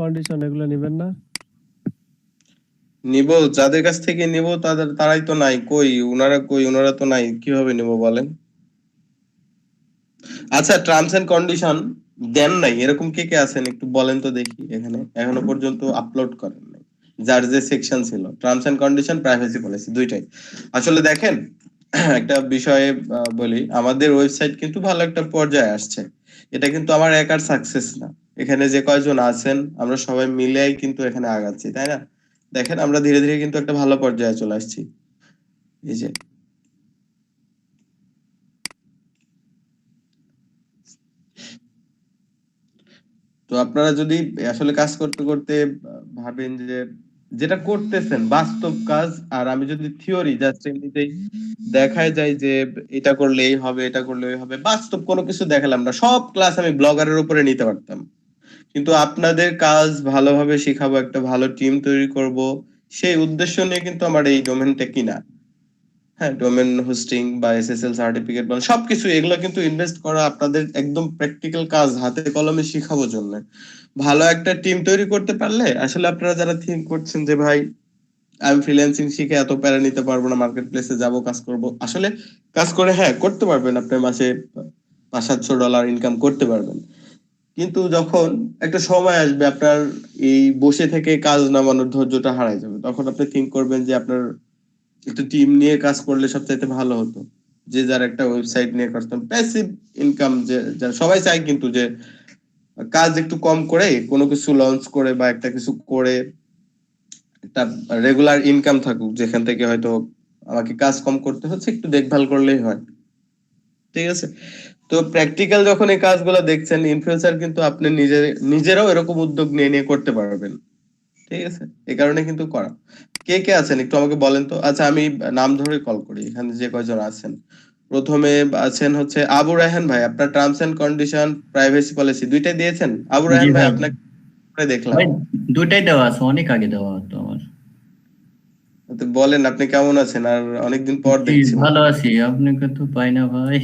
Condition এগুলো নেবেন না? নিব, যাদের কাছ থেকে নিব তারাই তো নাই। কই ওনারা তো নাই, কিভাবে নিব বলেন? আচ্ছা, টার্মস এন্ড কন্ডিশন দেন নাই এরকম কে কে আছেন একটু বলেন তো দেখি। এখানে এখনো পর্যন্ত আপলোড করেন নাই যার যে সেকশন ছিল terms and condition, privacy policy, দুইটাই। আসলে দেখেন, একটা বিষয়ে বলি, আমাদের ওয়েবসাইট কিন্তু ভালো একটা পর্যায়ে আসছে। এটা কিন্তু আমার একার সাকসেস না। এখানে যে কয়জন আছেন আমরা সবাই মিলেই কিন্তু এখানে আগাচ্ছি, তাই না? দেখেন আমরা ধীরে ধীরে কিন্তু একটা ভালো পর্যায়ে চলে আসছি। এই যে, তো আপনারা যদি আসলে কাজ করতে করতে ভাবেন যে যেটা করতেছেন বাস্তব কাজ, আর আমি যদি থিওরি জাস্ট এমনিতেই দেখায় যায় যে এটা করলে এই হবে, এটা করলে ওই হবে, বাস্তব কোনো কিছু দেখালাম না, সব ক্লাস আমি ব্লগারের উপরে নিতে পারতাম। কিন্তু আপনাদের কাজ ভালোভাবে শিখাবো, একটা ভালো টিম তৈরি করব, সেই উদ্দেশ্য নিয়ে কিন্তু আমার এই ডোমেনটা কিনা। হ্যাঁ, ডোমেন হোস্টিং বা এসএসএল সার্টিফিকেট বা সবকিছু এগুলো কিন্তু ইনভেস্ট করা আপনাদের একদম প্র্যাকটিক্যাল কাজ, হাতে কলমে শিখাবো জন্য। ভালো একটা টিম তৈরি করতে পারলে আসলে আপনারা যারা থিঙ্ক করছেন যে ভাই আমি ফ্রিল্যান্সিং শিখে এত প্যারা নিতে পারবো না, মার্কেট প্লেসে যাবো কাজ করব, আসলে কাজ করে হ্যাঁ করতে পারবেন, আপনি মাসে $500-700 ইনকাম করতে পারবেন। কিন্তু যখন একটা সময় আসবে আপনার এই বসে থেকে কাজ নামানোর ধৈর্যটা হারাই যাবে, তখন আপনি থিঙ্ক করবেন যে আপনার একটা টিম নিয়ে কাজ করলে সবচাইতে ভালো হতো। যে যার একটা ওয়েবসাইট নিয়ে করতাম প্যাসিভ ইনকাম, যে যারা সবাই চায় কিন্তু যে কাজ একটু কম করে কোনো কিছু লঞ্চ করে বা একটা কিছু করে একটা রেগুলার ইনকাম থাকুক, যেখান থেকে হয়তো আমাকে কাজ কম করতে হচ্ছে, একটু দেখভাল করলেই হয়। ঠিক আছে? তো প্র্যাকটিক্যাল যখন এই কাজগুলো দেখছেন ইন ফিউচার কিন্তু আপনি নিজেরাও এরকম উদ্যোগ নিয়ে নিয়ে করতে পারবেন। ঠিক আছে? এই কারণে কিন্তু করা। কে কে আছেন একটু আমাকে বলেন তো। আচ্ছা, আমি নাম ধরে কল করি এখানে যে কয়জন আছেন। প্রথমে আছেন হচ্ছে আবু রায়হান ভাই, আপনার terms and condition, privacy policy দুইটাই দিয়েছেন? আবু জি রায়হান ভাই, ভাই, আপনাকে দেখলাম। ভাই দুইটাই দেওয়া আছে, অনেক আগে দেওয়া হতো আমার। তো বলেন আপনি কেমন আছেন, আর অনেকদিন পর জি দেখছি মনে ভালো হয়। আছি, আপনাকে তো পাই না ভাই।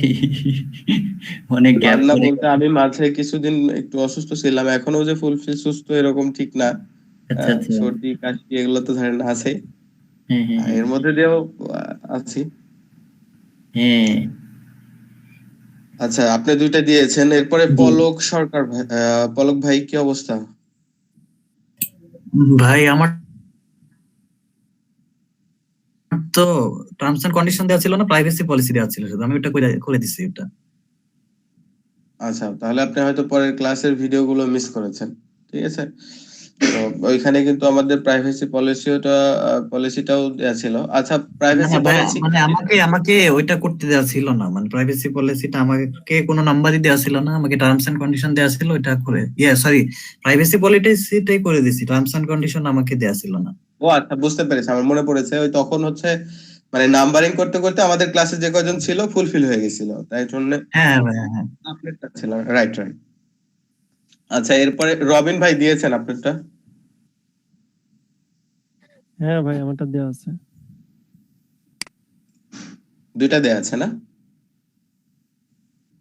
অনেক গ্যাপ রান্না পড়ে বলতে গেছে। আমি মাঝে কিছুদিন একটু অসুস্থ ছিলাম, এখনো যে ফুলফিল সুস্থ এরকম ঠিক না। আচ্ছা আচ্ছা। সর্দি কাশি এগুলো তো ধরেন আছে। হ্যাঁ হ্যাঁ হ্যাঁ। এর মধ্যে দিয়েও আছি। হ্যাঁ। আচ্ছা, আপনি দুইটা দিয়েছেন, এরপরে জি পলক সরকার ভাই, পলক ভাই কি অবস্থা? ভাই আমার তো টার্মস এন্ড কন্ডিশন দেওয়া ছিল না, প্রাইভেসি পলিসি দেওয়া ছিল শুধু, আমি ওটা করে দিছি ওটা। আচ্ছা, তাহলে আপনি হয়তো পরের ক্লাসের ভিডিওগুলো মিস করেছেন। ঠিক আছে? তো ওইখানে কিন্তু আমাদের প্রাইভেসি পলিসিটাও দেওয়া ছিল। আচ্ছা, না প্রাইভেসি না ভাই, পলিসি মানে আমাকে আমাকে ওইটা করতে দেওয়া ছিল না, মানে প্রাইভেসি পলিসিটা আমাকে কোনো নাম্বারই দেওয়া ছিল না, আমাকে টার্মস এন্ড কন্ডিশন দেওয়া ছিল, ওইটা করে সরি, প্রাইভেসি পলিসিটাই করে দিছি, টার্মস এন্ড কন্ডিশন আমাকে দেওয়া ছিল না। ও আচ্ছা, বুঝতে পেরেছি, আমার মনে পড়েছে। ওই তখন হচ্ছে মানে নাম্বারিং করতে করতে আমাদের ক্লাসে যে কয়জন ছিল ফুলফিল হয়ে গেছিল, তাই জন্য হ্যাঁ হ্যাঁ ভাই, হ্যাঁ। আপনারটা ছিল। Right right. আচ্ছা, এরপরে রবিন ভাই দিয়েছেন আপনারটা? হ্যাঁ ভাই, আমারটা দেওয়া আছে। দুইটা দেয়া আছে না?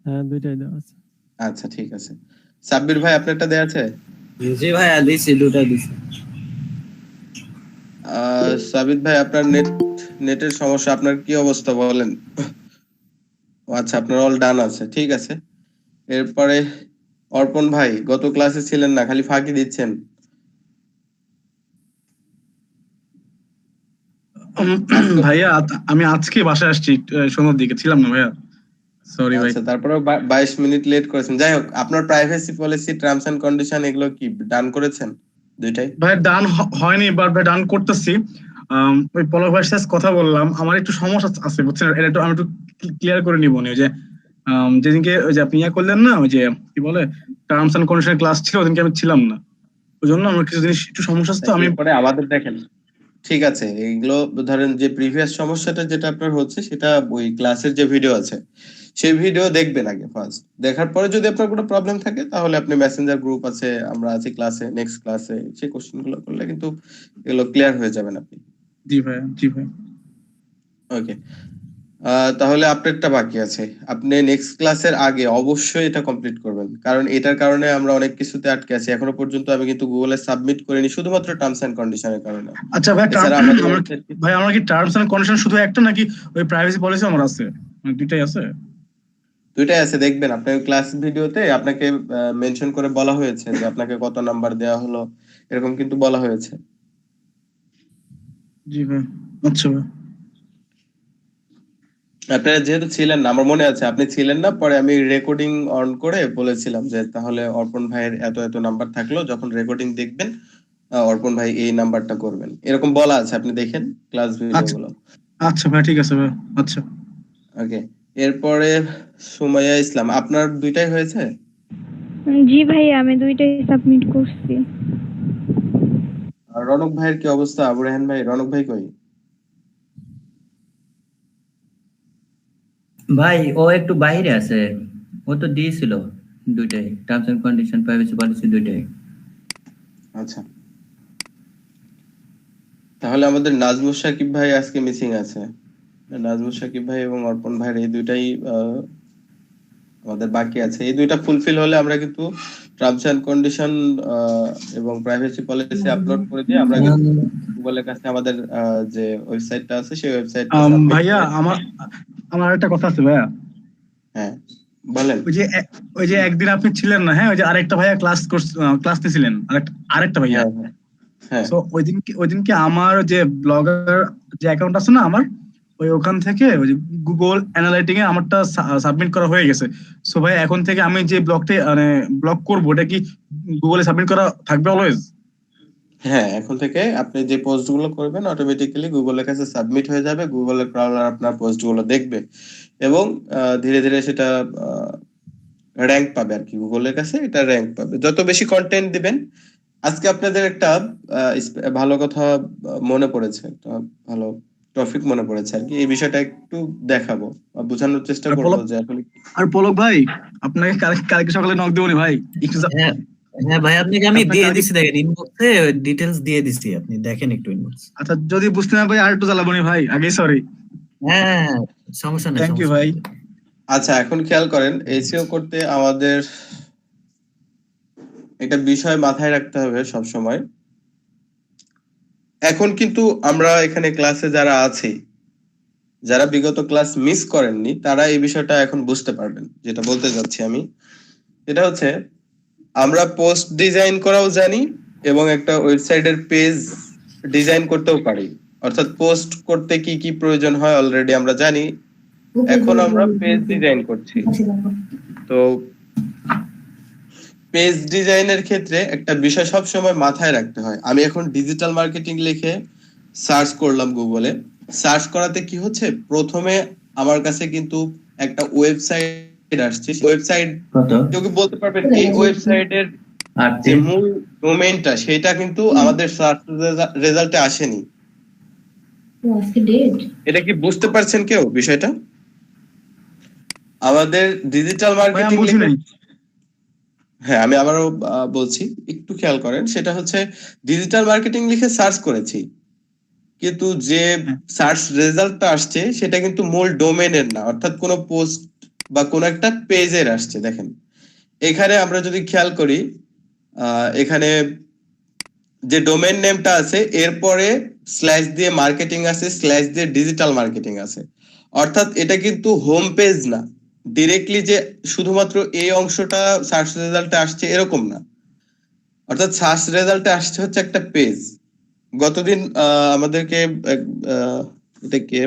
হ্যাঁ, দুইটাই দেওয়া আছে। আচ্ছা, ঠিক আছে। সাব্বির ভাই, আপনারটা দেয়া আছে? জি ভাই, দিছি, দুটাই দিছি। সাবিত ভাই, আপনার নেটের সমস্যা, আপনার কি অবস্থা বলেন? ও আচ্ছা, আপনার অল ডান আছে, ঠিক আছে। এরপরে অর্পণ ভাই, গত ক্লাসে ছিলেন না, খালি ফাঁকি দিচ্ছেন। আজকে ভাইয়া আমি আজকে বাসায় আসছি, সন্ধ্যার দিকে ছিলাম না ভাইয়া, সরি ভাই। আচ্ছা, তারপরে 22 মিনিট লেট করেছেন। যাই হোক, আপনার privacy policy, terms and condition এগুলো কি ডান করেছেন দুইটাই? ভাই ডান হয়নি, বাট ভাই ডান করতেছি। ওই পলক ভাইয়ের সাথে কথা বললাম, আমার একটু সমস্যা আছে বুঝছেন, এটা একটু আমি একটু ক্লিয়ার করে নিব নি। ওই যে যেদিনকে ওই যে আপনি করলেন না, ওই যে কি বলে টার্মস এন্ড কন্ডিশন ক্লাস ছিল, ওদিনকে আমি ছিলাম না, ওই জন্য আমার কিছু জিনিস একটু সমস্যা আছে, তো আমি এরপরে আমাদের দেখেন, ঠিক আছে, এইগুলো ধরেন যে প্রিভিয়াস সমস্যাটা যেটা আপনার হচ্ছে সেটা ওই ক্লাসের যে ভিডিও আছে সেই ভিডিও দেখবেন আগে ফার্স্ট। দেখার পরে যদি আপনার কোনো প্রবলেম থাকে তাহলে আপনি মেসেঞ্জার গ্রুপ আছে, আমরা আছি ক্লাসে, নেক্সট ক্লাসে সেই কোশ্চেন গুলো করলে কিন্তু এগুলো ক্লিয়ার হয়ে যাবেন আপনি। জি ভাই, জি ভাই। ওকে। তাহলে আপনারটা বাকি আছে। আপনি নেক্সট ক্লাসের আগে অবশ্যই এটা কমপ্লিট করবেন, কারণ এটার কারণে আমরা অনেক কিছুতে আটকে আছি। এখনো পর্যন্ত আমি কিন্তু গুগলে সাবমিট করিনি শুধুমাত্র টার্মস এন্ড কন্ডিশনের কারণে। আচ্ছা ভাই, এছাড়া আমাদের ভাই আমার কি টার্মস এন্ড কন্ডিশন শুধু একটা নাকি ওই প্রাইভেসি পলিসি আমার আছে, মানে দুইটাই আছে? দুইটাই আছে, দেখবেন আপনার ক্লাস ভিডিওতে আপনাকে মেনশন করে বলা হয়েছে যে আপনাকে কত নাম্বার দেওয়া হলো, এরকম কিন্তু বলা হয়েছে। জি ভাই। আচ্ছা ভাই। আপনারা যেহেতু ছিলেন না, আমার মনে আছে আপনি ছিলেন না, পরে আমি রেকর্ডিং অন করে বলেছিলাম যে তাহলে অর্পণ ভাইয়ের এত এত নাম্বার থাকলো, যখন রেকর্ডিং দেখবেন অর্পণ ভাই এই নাম্বারটা করবেন, এরকম বলা আছে, আপনি দেখেন ক্লাস ভিডিওগুলো। আচ্ছা ভাই, ঠিক আছে ভাই। আচ্ছা ওকে, এরপরে সুমাইয়া ইসলাম, আপনার দুইটাই হয়েছে? জি ভাই, আমি দুইটাই সাবমিট করছি। আর রনক ভাইয়ের কি অবস্থা? আবু রেহান ভাই, রনক ভাই কই? ভাই ও একটু বাইরে আছে, ও তো দিয়েছিল দুইটাই, terms and condition, privacy policy দুইটাই। আচ্ছা, তাহলে আমাদের নাজমুল সাকিব ভাই আজকে মিসিং আছে। নাজমুল সাকিব ভাই এবং অর্পণ ভাইয়ের এই দুইটাই আমাদের বাকি আছে। এই দুইটা ফুলফিল হলে আমরা কিন্তু টার্মস এন্ড কন্ডিশন এবং প্রাইভেসি পলিসি আপলোড করে দিয়ে আমরা কিন্তু গুগলের কাছে আমাদের যে ওয়েবসাইটটা আছে সেই ওয়েবসাইটটা ভাইয়া, আমার একটা কথা আছে ভাইয়া। হ্যাঁ বলেন। ওই যে একদিন আপনি ছিলেন না, হ্যাঁ, ওই যে আরেকটা ভাইয়া ক্লাস নিছিলেন, আরেকটা ভাইয়া। হ্যাঁ, তো ওইদিনকে আমার যে ব্লগার যে অ্যাকাউন্ট আছে না আমার, ওখান থেকে ওই যে গুগল অ্যানালাইটিং এ আমারটা সাবমিট করা হয়ে গেছে। সো ভাই, এখন থেকে আমি যে ব্লগ করবো, ওটা কি গুগলে সাবমিট করা থাকবে অলওয়েজ? হ্যাঁ, এখন থেকে আপনি যে পোস্টগুলো করবেন অটোমেটিক্যালি গুগলের কাছে সাবমিট হয়ে যাবে, গুগলের ক্রাউলার আপনার পোস্টগুলো দেখবে এবং ধীরে ধীরে সেটা র‍্যাঙ্ক পাবে আর কি, গুগলের কাছে এটা র‍্যাঙ্ক পাবে যত বেশি কন্টেন্ট দিবেন। আজকে আপনাদের একটা ভালো কথা মনে পড়েছে, একটা ভালো টপিক মনে পড়েছে আর কি, এই বিষয়টা একটু দেখাবো, বোঝানোর চেষ্টা করবো যে আসলে। আর পলক ভাই, আপনাকে কালকে সকালে নক দেবনি ভাই একটু? হ্যাঁ ভাই, আপনাকে আমি দিয়ে দিছি, দেখেন ইনবক্সে ডিটেইলস দিয়ে দিছি, আপনি দেখেন একটু ইনবক্স। আচ্ছা, যদি বুঝতে না পারি আর একটু জ্বালাবনি ভাই, আগে সরি। হ্যাঁ, সমস্যা নেই, থ্যাংক ইউ ভাই। আচ্ছা, এখন খেয়াল করেন, এসইও করতে আমাদের একটা বিষয় মাথায় রাখতে হবে সব সময়। এখন কিন্তু আমরা এখানে ক্লাসে যারা আছি, যারা বিগত ক্লাস মিস করেননি, তারা এই বিষয়টা এখন বুঝতে পারবেন। যেটা বলতে যাচ্ছি আমি, এটা হচ্ছে আমরা পোস্ট ডিজাইন করাও জানি এবং একটা ওয়েবসাইটের পেজ ডিজাইন করতেও পারি। অর্থাৎ পোস্ট করতে কি কি প্রয়োজন হয় অলরেডি আমরা জানি, এখন আমরা পেজ ডিজাইন করছি। তো পেজ ডিজাইনের ক্ষেত্রে একটা বিষয় সব সময় মাথায় রাখতে হয়। আমি এখন ডিজিটাল মার্কেটিং লিখে সার্চ করলাম গুগলে, সার্চ করাতে কি হচ্ছে, প্রথমে আমার কাছে কিন্তু একটা ওয়েবসাইট আসছে। ওয়েবসাইট কেউ কি বলতে পারবেন এই ওয়েবসাইটের যে মূল ডোমেইনটা, সেটা কিন্তু আমাদের সার্চ রেজাল্টে আসেনি। এটা কি বুঝতে পারছেন কেউ বিষয়টা? আমাদের ডিজিটাল মার্কেটিং, হ্যাঁ আমি আবারও বলছি, একটু খেয়াল করেন, সেটা হচ্ছে ডিজিটাল মার্কেটিং লিখে সার্চ করেছি, কিন্তু যে সার্চ রেজাল্টটা আসছে সেটা কিন্তু মূল ডোমেইনের না, অর্থাৎ কোনো পোস্ট বা কোনো একটা পেজের আসছে। দেখেন এখানে আমরা যদি খেয়াল করি, এখানে যে ডোমেইন নেমটা আছে এরপরে স্ল্যাশ দিয়ে মার্কেটিং আছে, স্ল্যাশ দিয়ে ডিজিটাল মার্কেটিং আছে, অর্থাৎ এটা কিন্তু হোম পেজ না, ডিরেক্টলি যে শুধুমাত্র এই অংশটা সার্চ রেজাল্টে আসছে এরকম না, অর্থাৎ সার্চ রেজাল্টে আসছে হচ্ছে একটা পেজ। গতদিন আমাদেরকে এটাকে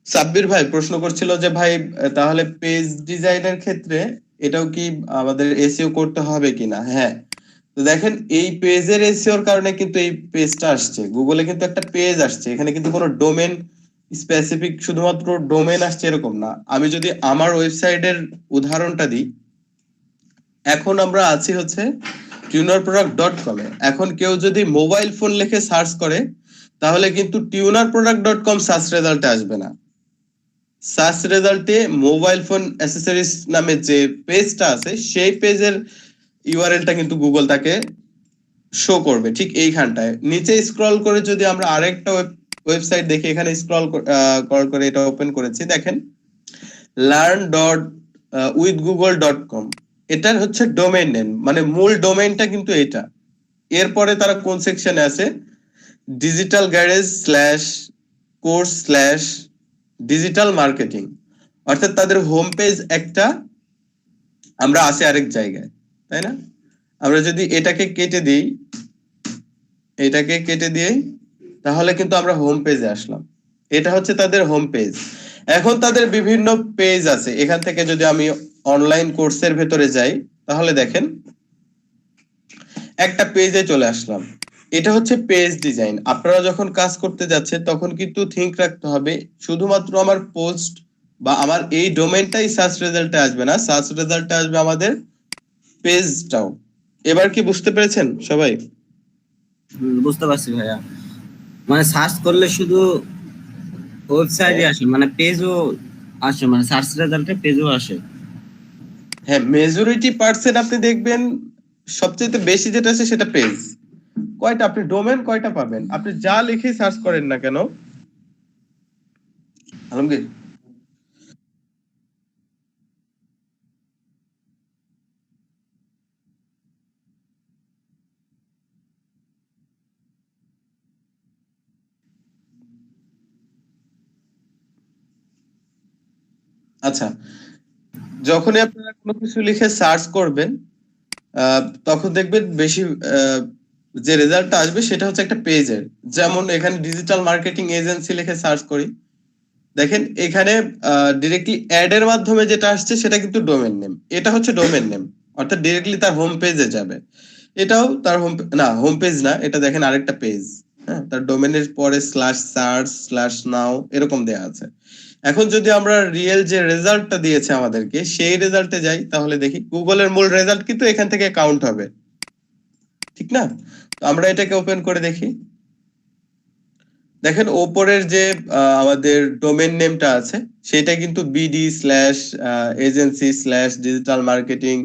সাব্বির ভাই প্রশ্ন করছিল যে ভাই তাহলে পেজ ডিজাইনের ক্ষেত্রে এটাও কি আমাদের এসইও করতে হবে কিনা। হ্যাঁ, তো দেখেন এই পেজের এসইওর কারণে কিন্তু এই পেজটা আসছে, গুগলে কিন্তু একটা পেজ আসছে, এখানে কিন্তু কোনো ডোমেন স্পেসিফিক শুধুমাত্র ডোমেন আসছে এরকম না। আমি যদি আমার ওয়েবসাইটের উদাহরণটা দিই, এখন আমরা আছি হচ্ছে tunerproduct.com এ। এখন কেউ যদি মোবাইল ফোন লিখে সার্চ করে তাহলে কিন্তু tunerproduct.com সার্চ রেজাল্টে আসবে না, সার্চ রেজাল্টে মোবাইল ফোন অ্যাসেসরিজ নামে যে পেজটা আছে সেই পেজের ইউআরএলটা কিন্তু গুগল তাকে শো করবে। ঠিক এইখানটায় নিচে স্ক্রল করে যদি আমরা আরেকটা ওয়েবসাইট দেখি, এখানে স্ক্রল করে এটা ওপেন করেছি। দেখেন learn.withgoogle.com, এটার হচ্ছে ডোমেইন নেম, মানে মূল ডোমেইনটা কিন্তু এটা। এরপরে তারা কোন সেকশনে আছে, ডিজিটাল গ্যারেজ /কোর্স/ডিজিটাল মার্কেটিং, অর্থাৎ তাদের হোম পেজ একটা, আমরা আছি আরেক জায়গায়, তাই না? আমরা যদি এটাকে কেটে দিই, তাহলে কিন্তু আমরা হোম পেজে আসলাম। এটা হচ্ছে তাদের হোম পেজ। এখন তাদের বিভিন্ন পেজ আছে, এখান থেকে যদি আমি অনলাইন কোর্সের ভেতরে যাই, তাহলে দেখেন একটা পেজে চলে আসলাম। এটা হচ্ছে পেজ ডিজাইন। আপনারা যখন কাজ করতে যাচ্ছেন তখন কিন্তু থিঙ্ক রাখতে হবে শুধুমাত্র আমার পোস্ট বা আমার এই ডোমেইনটাই সার্চ রেজাল্টে আসবে না, সার্চ রেজাল্টে আসবে আমাদের পেজটাও। এবার কি বুঝতে পেরেছেন সবাই? বুঝতে পারছি ভাইয়া, মানে সার্চ করলে শুধু ওয়েবসাইটে আসে, মানে পেজও আসে, মানে সার্চ রেজাল্টে পেজও আসে। হ্যাঁ, মেজরিটি পার্সেন্ট আপনি দেখবেন সবচেয়ে বেশি যেটা আছে সেটা পেজ। কয়টা আপনি ডোমেন কয়টা পাবেন, আপনি যা লিখে সার্চ করেন না কেন। আলমগীর, আচ্ছা, যখনই আপনারা কোনো কিছু লিখে সার্চ করবেন তখন দেখবেন বেশি যে রেজাল্টটা আসবে সেটা হচ্ছে একটা পেজের। যেমন এখানে ডিজিটাল মার্কেটিং এজেন্সি লিখে সার্চ করি, দেখেন এখানে ডিরেক্টলি অ্যাড এর মাধ্যমে যেটা আসছে সেটা কিন্তু ডোমেন নেম। এটা হচ্ছে ডোমেন নেম, অর্থাৎ ডিরেক্টলি তার হোম পেজে যাবে। এটাও তার হোম পেজ না, এটা দেখেন আরেকটা পেজ। হ্যাঁ, তার ডোমেনের পরে /search/now এরকম দেয়া আছে। এখন যদি আমরা রিয়েল যে রেজাল্টটা দিয়েছে আমাদেরকে সেই রেজাল্টে যাই, তাহলে দেখি গুগলের মূল রেজাল্ট কিন্তু এখান থেকে কাউন্ট হবে, ঠিক না? তো আমরা এটাকে ওপেন করে দেখি। দেখেন ওপরের যে আমাদের ডোমেন নেমটা আছে সেটা কিন্তু bd/agency/digital marketing,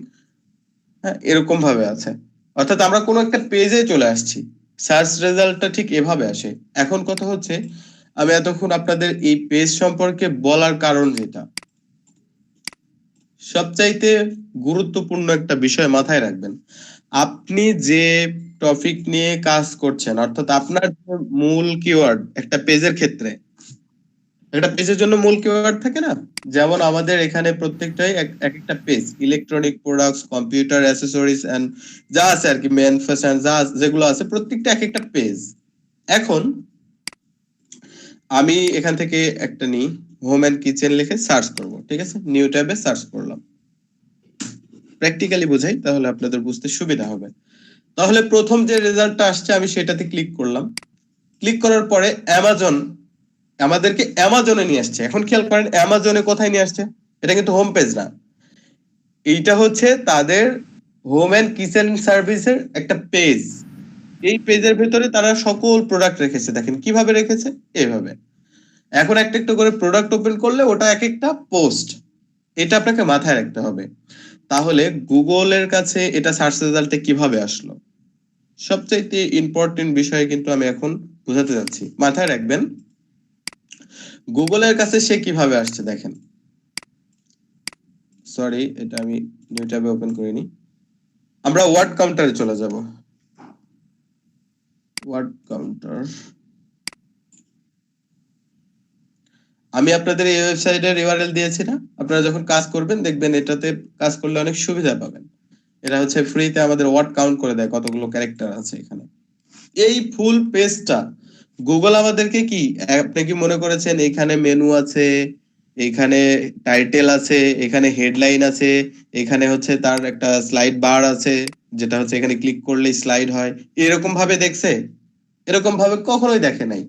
হ্যাঁ, এরকম ভাবে আছে। অর্থাৎ আমরা কোনো একটা পেজে চলে আসছি। সার্চ রেজাল্টটা ঠিক এভাবে আসে। এখন কথা হচ্ছে, আমি এতক্ষণ আপনাদের এই পেজ সম্পর্কে বলার কারণ যেটা, সবচাইতে গুরুত্বপূর্ণ একটা বিষয় মাথায় রাখবেন। আপনি যে টপিক নিয়ে কাজ করছেন, অর্থাৎ আপনার মূল কিওয়ার্ড একটা পেজের ক্ষেত্রে, একটা পেজের জন্য মূল কিওয়ার্ড থাকে না, যেমন আমাদের এখানে প্রত্যেকটাই এক একটা page, electronic products, computer accessories and যা আছে আর কি, মেন ফ্যাশন যা যেগুলো আছে প্রত্যেকটা এক একটা পেজ। এখন আমি এখান থেকে একটা নিই, হোম এন্ড কিচেন লিখে সার্চ করব, ঠিক আছে? নিউ ট্যাবে সার্চ করলাম। প্র্যাকটিক্যালি বোঝাই তাহলে আপনাদের বুঝতে সুবিধা হবে। তাহলে প্রথম যে রেজাল্টটা আসছে আমি সেটাতে ক্লিক করলাম। ক্লিক করার পরে অ্যামাজন আমাদেরকে অ্যামাজনে নিয়ে আসছে। এখন খেয়াল করেন অ্যামাজনে কোথায় নিয়ে আসছে, এটা কিন্তু হোম পেজ না, এইটা হচ্ছে তাদের হোম এন্ড কিচেন সার্ভিসের একটা পেজ। এই পেজের ভেতরে তারা সকল প্রোডাক্ট রেখেছে। দেখেন কিভাবে রেখেছে, এইভাবে। এখন একটা একটা করে প্রোডাক্ট ওপেন করলে ওটা এক একটা পোস্ট, এটা আপনাকে মাথায় রাখতে হবে। তাহলে গুগলের কাছে এটা সার্চ রেজাল্টে কিভাবে আসলো, সবচাইতে ইম্পর্টেন্ট বিষয় কিন্তু আমি এখন বোঝাতে যাচ্ছি, মাথায় রাখবেন। গুগলের কাছে সে কিভাবে আসছে দেখেন। সরি, এটা আমি নিউ ট্যাবে ওপেন করিনি। আমরা ওয়ার্ড কাউন্টারে চলে যাব। ওয়ার্ড কাউন্টার, আমি আপনাদের এই ওয়েবসাইটের ইউআরএল দিয়েছি না, আপনারা যখন কাজ করবেন দেখবেন এটাতে কাজ করলে অনেক সুবিধা পাবেন। এটা হচ্ছে ফ্রিতে আমাদের ওয়ার্ড কাউন্ট করে দেয় কতগুলো ক্যারেক্টার আছে এখানে। এই ফুল পেজটা গুগল আমাদেরকে কি, আপনি কি মনে করেছেন এখানে মেনু আছে, এখানে টাইটেল আছে, এখানে হেডলাইন আছে, এখানে হচ্ছে তার একটা স্লাইড বার আছে যেটা হচ্ছে এখানে ক্লিক করলেই স্লাইড হয়, এরকম ভাবে দেখছে? এরকম ভাবে কখনোই দেখে নাই।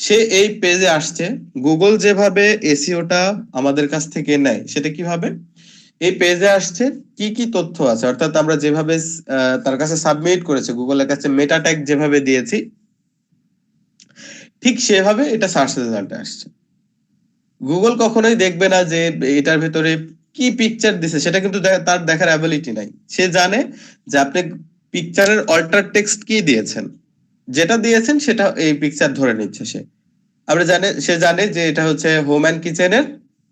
সে এই পেজে আসছে, গুগল যেভাবে এসইওটা আমাদের কাছ থেকে নেয় সেটা কিভাবে, এই পেজে আসছে কি কি তথ্য আছে, অর্থাৎ আমরা যেভাবে তার কাছে সাবমিট করেছে, গুগলের কাছে মেটা ট্যাগ যেভাবে দিয়েছি ঠিক সেভাবে এটা সার্চ রেজাল্টে আসছে। গুগল কখনোই দেখবে না যে এটার ভেতরে কি পিকচার দিছে, সেটা কিন্তু তার দেখার অ্যাবিলিটি নাই। সে জানে যে আপনি পিকচারের অল্টার টেক্সট কি দিয়েছেন, যেটা দিয়েছেন সেটা এই পিকচার ধরে নিচ্ছে সে। সে জানে যে এটা হচ্ছে হোম অ্যান্ড কিচেনের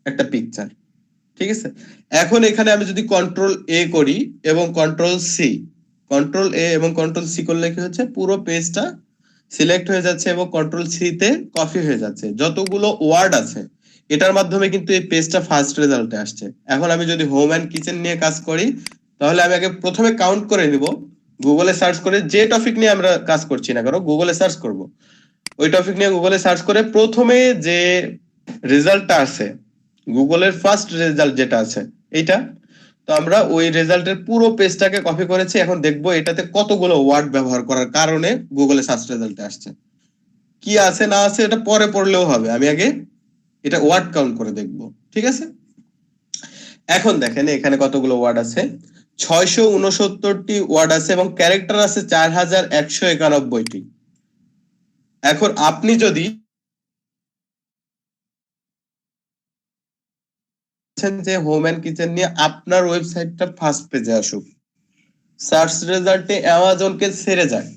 একটা পিকচার, ঠিক আছে। এখন এখানে আমি যদি কন্ট্রোল এ করি এবং কন্ট্রোল সি করলে কি হচ্ছে, পুরো পেজটা সিলেক্ট হয়ে যাচ্ছে এবং কন্ট্রোল সি তে কপি হয়ে যাচ্ছে। যতগুলো ওয়ার্ড আছে এটার মাধ্যমে কিন্তু এই পেজটা ফার্স্ট রেজাল্টে আসছে। এখন আমি যদি হোম অ্যান্ড কিচেন নিয়ে কাজ করি, তাহলে আমি আগে প্রথমে কাউন্ট করে নিব, গুগলে সার্চ করে যে টপিক নিয়ে আমরা কাজ করছি না কেন গুগলে সার্চ করব, ওই টপিক নিয়ে গুগলে সার্চ করে প্রথমে যে রেজাল্টটা আছে, গুগলের ফার্স্ট রেজাল্ট যেটা আছে এইটা, তো আমরা ওই রেজাল্টের পুরো পেজটাকে কপি করেছি। এখন দেখবো এটাতে কতগুলো ওয়ার্ড ব্যবহার করার কারণে গুগলে সার্চ রেজাল্টে আসছে। কি আছে না আছে এটা পরে পড়লেও হবে, আমি আগে এটা ওয়ার্ড কাউন্ট করে দেখবো, ঠিক আছে। এখন দেখেন এখানে কতগুলো ওয়ার্ড আছে, 669টি ওয়ার্ড আছে এবং ক্যারেক্টার আছে 4191টি। এখন আপনি যদি যে হোম এন্ড কিচেন নিয়ে আপনার ওয়েবসাইটটা ফার্স্ট পেজে আসুক, সার্চ রেজাল্টে অ্যামাজনকে ছেড়ে যায়,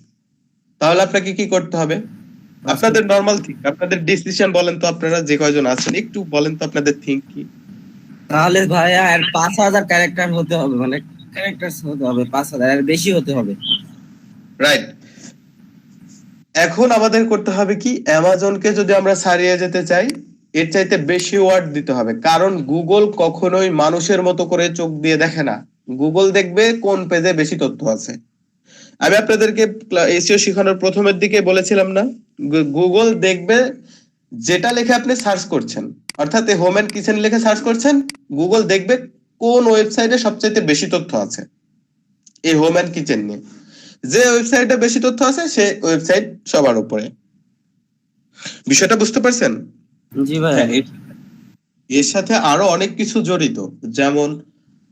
তাহলে আপনাকে কি করতে হবে? আপনাদের নরমাল থিঙ্ক, আপনাদের ডিসিশন বলেন তো, আপনারা যে কয়জন আছেন একটু বলেন তো আপনাদের থিঙ্ক কি। তাহলে ভাইয়া আর 5000 ক্যারেক্টার হতে হবে, মানে ক্যারেক্টার হতে হবে 5000 এর বেশি হতে হবে, রাইট। এখন আমাদের করতে হবে কি, অ্যামাজনকে যদি আমরা ছাড়িয়ে যেতে চাই এর চাইতে বেশি ওয়ার্ড দিতে হবে, কারণ গুগল কখনোই মানুষের মতো করে চোখ দিয়ে দেখে না। গুগল দেখবে কোন পেজে বেশি তথ্য আছে। আমি আপনাদেরকে এসইও শেখানোর প্রথমের দিকে বলেছিলাম না, গুগল দেখবে যেটা লিখে আপনি সার্চ করছেন, অর্থাৎ এই হোম এন্ড কিচেন লিখে সার্চ করছেন, গুগল দেখবে কোন ওয়েবসাইটে সবচেয়ে বেশি তথ্য আছে এই হোম এন্ড কিচেন নিয়ে। যে ওয়েবসাইটে বেশি তথ্য আছে সে ওয়েবসাইট সবার উপরে। বিষয়টা বুঝতে পারছেন? জি ভাই। এর সাথে আরো অনেক কিছু জড়িত, যেমন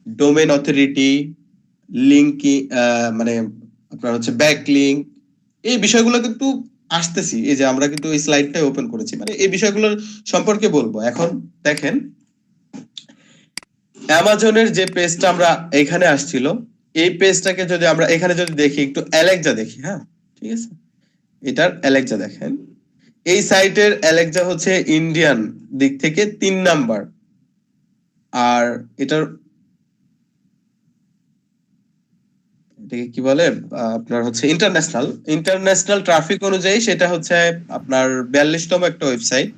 ডোমেন অথরিটি, লিঙ্কিং, মানে আপনার হচ্ছে ব্যাকলিঙ্ক, এই বিষয়গুলো কিন্তু আসতেছি। এই যে আমরা কিন্তু এই স্লাইডটাই ওপেন করেছি, মানে এই বিষয়গুলোর সম্পর্কে বলবো। এখন দেখেন অ্যামাজনের যে পেজটা আমরা এখানে আসছিল, এই পেজটাকে যদি আমরা এখানে যদি দেখি, একটু অ্যালেক্সা দেখি, হ্যাঁ ঠিক আছে, এটার অ্যালেক্সা দেখেন, এই সাইটের অ্যালেক্সা হচ্ছে ইন্ডিয়ান দিক থেকে 3 নাম্বার, আর এটার এটাকে কি বলে আপনার হচ্ছে ইন্টারন্যাশনাল ট্রাফিক অনুযায়ী সেটা হচ্ছে আপনার 42তম একটা ওয়েবসাইট।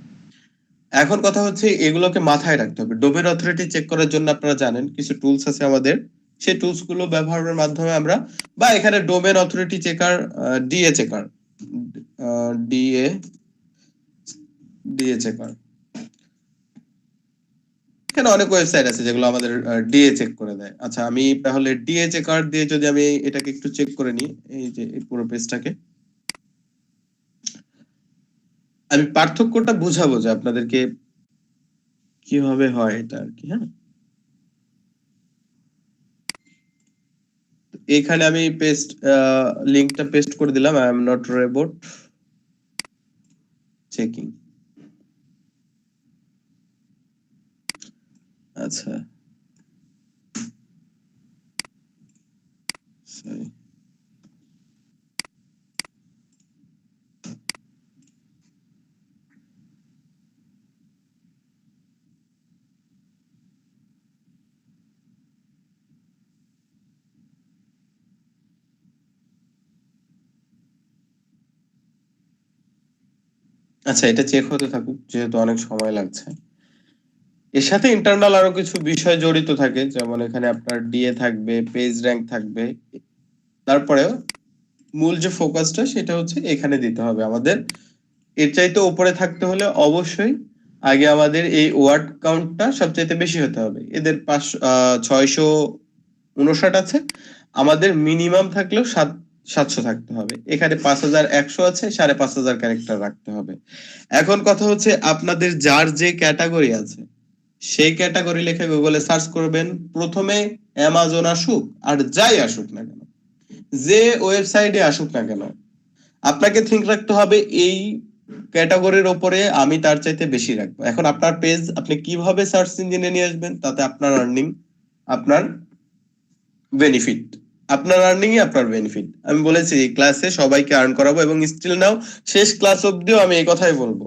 এখন কথা হচ্ছে এগুলোকে মাথায় রাখতে হবে। ডোমেন অথরিটি চেক করার জন্য আপনারা জানেন কিছু টুলস আছে আমাদের, সেই টুলস গুলো ব্যবহারের মাধ্যমে আমরা, বা এখানে domain authority checker, DA checker, DA checker, এখানে অনেক ওয়েবসাইট আছে যেগুলো আমাদের ডিএ চেক করে দেয়। আচ্ছা আমি তাহলে ডিএ চেকার দিয়ে যদি আমি এটাকে একটু চেক করে নিই, এই যে এই পুরো পেজটাকে আমি পার্থক্যটা বুঝাবো যে আপনাদেরকে কিভাবে হয় এটা আর কি। হ্যাঁ, এখানে আমি পেস্ট লিংকটা পেস্ট করে দিলাম, I am not robot checking. আচ্ছা সরি, আচ্ছা এটা চেক হতে থাকুক যেহেতু অনেক সময় লাগছে। এর সাথে ইন্টারনাল আরো কিছু বিষয় জড়িত থাকে, যেমন এখানে আপনার ডিএ থাকবে, পেজ র্যাঙ্ক থাকবে, তারপরেও মূল যে ফোকাসটা সেটা হচ্ছে এখানে দিতে হবে আমাদের। এর চাইতে উপরে থাকতে হলে অবশ্যই আগে আমাদের এই ওয়ার্ড কাউন্টটা সবচাইতে বেশি হতে হবে। এদের 659 আছে, আমাদের মিনিমাম থাকলেও 700 থাকতে হবে। এখানে 5100 আছে, 5500 ক্যারেক্টার রাখতে হবে। এখন কথা হচ্ছে আপনাদের যার যে ক্যাটাগরি আছে সেই ক্যাটাগরি লিখে গুগলে সার্চ করবেন। প্রথমে অ্যামাজন আসুক আর যাই আসুক না কেন, যে ওয়েবসাইটে আসুক না কেন, আপনাকে থিঙ্ক রাখতে হবে এই ক্যাটাগরির উপরে আমি তার চাইতে বেশি রাখবো। এখন আপনার পেজ আপনি কিভাবে সার্চ ইঞ্জিনে নিয়ে আসবেন, তাতে আপনার আর্নিং, আপনার বেনিফিট, আপনার আর্নিংই আপনার বেনিফিট। আমি বলেছি এই ক্লাসে সবাইকে আর্ন করাবো এবং স্টিল নাও শেষ ক্লাস অবধিও আমি এই কথাই বলবো,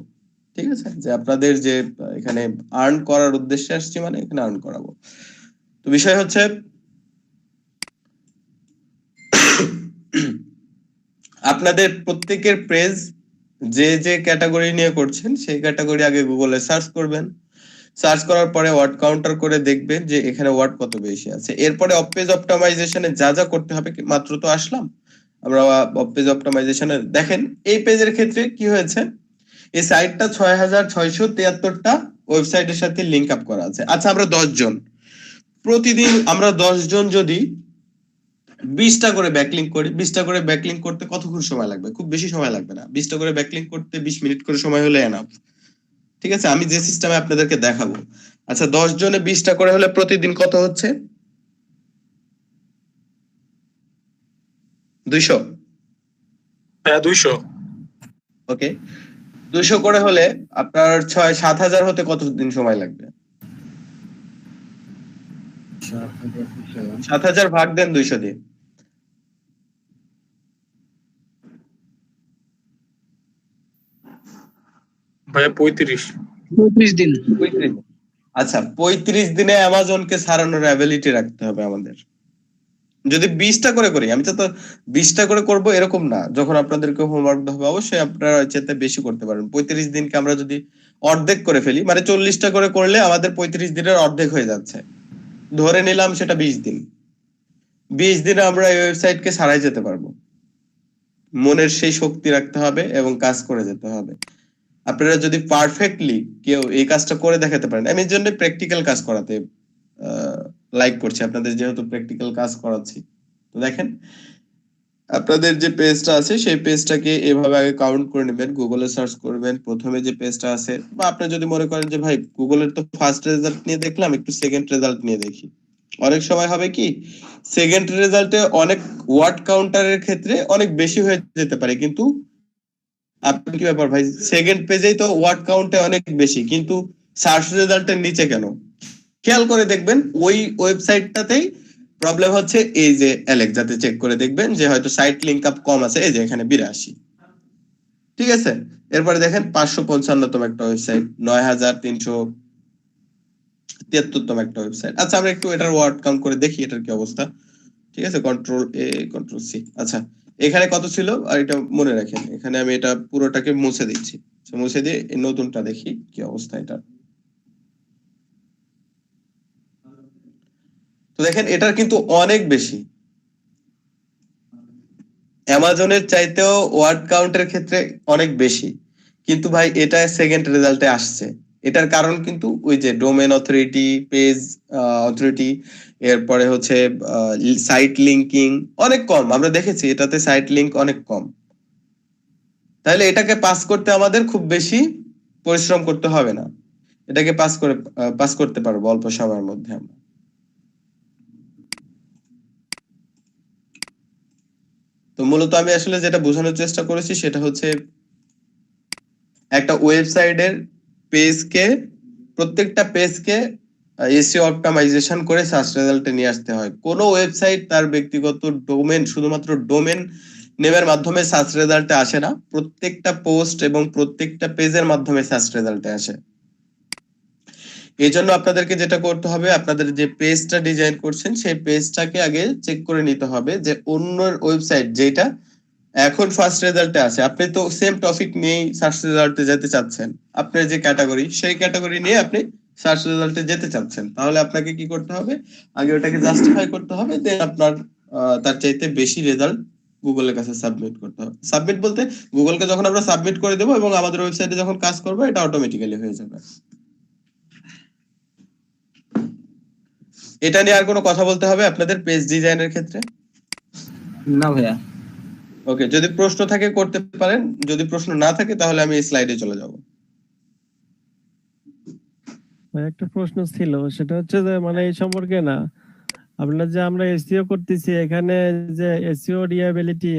ঠিক আছে, যে আপনাদের যে এখানে আর্ন করার উদ্দেশ্যে আসছি, মানে এখানে আর্ন করাবো। তো বিষয় হচ্ছে আপনাদের প্রত্যেকের পেজ যে যে ক্যাটাগরি নিয়ে করছেন সেই ক্যাটাগরি আগে গুগলে সার্চ করবেন। সার্চ করার পরে ওয়ার্ড কাউন্টার করে দেখবেন যে এখানে ওয়ার্ড কত বেশি আছে। এরপরে অফ পেজ অপটিমাইজেশনে যা যা করতে হবে, মাত্র তো আসলাম আমরা অফ পেজ অপটিমাইজেশনে। দেখেন এই পেজের ক্ষেত্রে কি হয়েছে, এই সাইটটা 6673টা ওয়েবসাইটের সাথে লিংক আপ করা আছে। আচ্ছা, আমরা 10 জন, প্রতিদিন আমরা 10 জন যদি 20টা করে ব্যাকলিংক করি, 20টা করে ব্যাকলিংক করতে কতক্ষণ সময় লাগবে? খুব বেশি সময় লাগবে না। 20টা করে ব্যাকলিংক করতে 20 মিনিট করে সময় হলে এনাফ। ঠিক আছে, আমি যে সিস্টেমে আপনাদেরকে দেখাবো। আচ্ছা, 10 জনে 20টা করে হলে প্রতিদিন কত হচ্ছে? 200। হ্যাঁ 200। ওকে, 200 করে হলে আপনার 6-7 হাজার হতে কতদিন সময় লাগবে? 7,000 ভাগ দেন 200 দিয়ে। ভাইয়া 35 দিন। 35। আচ্ছা, 35 দিনে অ্যামাজনকে ছাড়ানোর অ্যাবিলিটি রাখতে হবে আমাদের। যদি 20টা করে করি, আমি তো 20টা করে করব এরকম না। যখন আপনাদেরকে হোমওয়ার্ক দেওয়া হবে অবশ্যই আপনারা চেতে বেশি করতে পারেন। 35 দিনকে আমরা যদি অর্ধেক করে ফেলি, মানে 40টা করে করলে আমাদের 35 দিনের অর্ধেক হয়ে যাচ্ছে। ধরে নিলাম সেটা 20 দিন। 20 দিনে আমরা এই ওয়েবসাইটকে ছাড়াই যেতে পারবো। মনের সেই শক্তি রাখতে হবে এবং কাজ করে যেতে হবে। আপনারা যদি পারফেক্টলি কেউ এই কাজটা করে দেখাতে পারেন, আমি এর জন্য প্র্যাকটিক্যাল কাজ করাতে লাইক করছি আপনাদের, যেহেতু প্র্যাকটিক্যাল কাজ করাচ্ছি। তো দেখেন, আপনাদের যে পেজটা আছে সেই পেজটাকে এভাবে আগে কাউন্ট করে নেবেন, গুগলে সার্চ করবেন। প্রথমে যে পেজটা আছে, বা আপনি যদি মনে করেন যে ভাই গুগলের তো ফার্স্ট রেজাল্ট নিয়ে দেখলাম, একটু সেকেন্ড রেজাল্ট নিয়ে দেখি। অনেক সময় হবে কি, সেকেন্ড রেজাল্টে অনেক ওয়ার্ড কাউন্টারের ক্ষেত্রে অনেক বেশি হয়ে যেতে পারে, কিন্তু আপনি কি ব্যাপার ভাই, সেকেন্ড পেজেই তো ওয়ার্ড কাউন্টে অনেক বেশি, কিন্তু সার্চ রেজাল্টের নিচে কেন? খেয়াল করে দেখবেন ওই ওয়েবসাইটটাতেই প্রবলেম হচ্ছে। এই যে অ্যালেক্সাতে চেক করে দেখবেন যে হয়তো সাইট লিংক আপ কম আছে, এই যে এখানে 82। ঠিক আছে, এরপরে দেখেন 555তম একটা ওয়েবসাইট, 9373তম একটা ওয়েবসাইট। আচ্ছা, আমরা একটু এটার ওয়ার্ড কাউন্ট করে দেখি এটার কি অবস্থা। ঠিক আছে, কন্ট্রোল এ কন্ট্রোল সি। আচ্ছা, এখানে কত ছিল আর এটা মনে রাখেন। এখানে আমি এটা পুরোটাকে মুছে দিচ্ছি, মুছে দিয়ে এই নতুনটা দেখি কি অবস্থা এটা। তো দেখেন এটার কিন্তু অনেক বেশি, অ্যামাজনের চাইতেও ওয়ার্ড কাউন্টের ক্ষেত্রে অনেক বেশি, কিন্তু ভাই এটা সেকেন্ড রেজাল্টে আসছে। এটার কারণ কিন্তু ওই যে ডোমেন অথরিটি, পেজ অথরিটি, এরপরে হচ্ছে সাইট লিঙ্কিং অনেক কম। আমরা দেখেছি এটাতে সাইট লিঙ্ক অনেক কম। তাহলে এটাকে পাস করতে আমাদের খুব বেশি পরিশ্রম করতে হবে না, এটাকে পাস করতে পারবো অল্প সময়ের মধ্যে আমরা। তো মূলত আমি আসলে যেটা বোঝানোর চেষ্টা করেছি সেটা হচ্ছে একটা ওয়েবসাইটের পেজকে, প্রত্যেকটা পেজকে এসইও অপটিমাইজেশন করে সার্চ রেজাল্টে নিয়ে আসতে হয়। কোনো ওয়েবসাইট তার ব্যক্তিগত ডোমেন, শুধুমাত্র ডোমেন নেমের মাধ্যমে সার্চ রেজাল্টে আসে না, প্রত্যেকটা পোস্ট এবং প্রত্যেকটা পেজের মাধ্যমে সার্চ রেজাল্টে আসে। এই জন্য আপনাদেরকে যেটা করতে হবে, আপনাদের যে পেজটা ডিজাইন করছেন সেই পেজটাকে আগে চেক করে নিতে হবে যে অন্য ওয়েবসাইট যেটা এখন ফার্স্ট রেজাল্টে আছে, আপনি তো সেম টপিক নিয়েই সার্চ রেজাল্টে যেতে চাচ্ছেন, আপনার যে ক্যাটাগরি সেই ক্যাটাগরি নিয়ে আপনি সার্চ রেজাল্টে যেতে চাচ্ছেন, তাহলে আপনাকে কি করতে হবে, আগে ওটাকে জাস্টিফাই করতে হবে, দেন আপনার তার চাইতে বেশি রেজাল্ট গুগলের কাছে সাবমিট করতে হবে। সাবমিট বলতে গুগলকে যখন আমরা সাবমিট করে দেবো এবং আমাদের ওয়েবসাইটে যখন কাজ করবে এটা অটোমেটিক্যালি হয়ে যাবে। এটা নিয়ে আর কোনো কথা বলতে হবে আপনাদের পেজ ডিজাইনের ক্ষেত্রে? না ভাইয়া। ওকে, যদি প্রশ্ন থাকে করতে পারেন, যদি প্রশ্ন না থাকে তাহলে আমি এই স্লাইডে চলে যাব। ভাই একটা প্রশ্ন ছিল, সেটা হচ্ছে যে মানে এই সম্পর্কে না, আপনার যে আমরা এসইও করতেছি এখানে যে এসইও রিয়াবিলিটি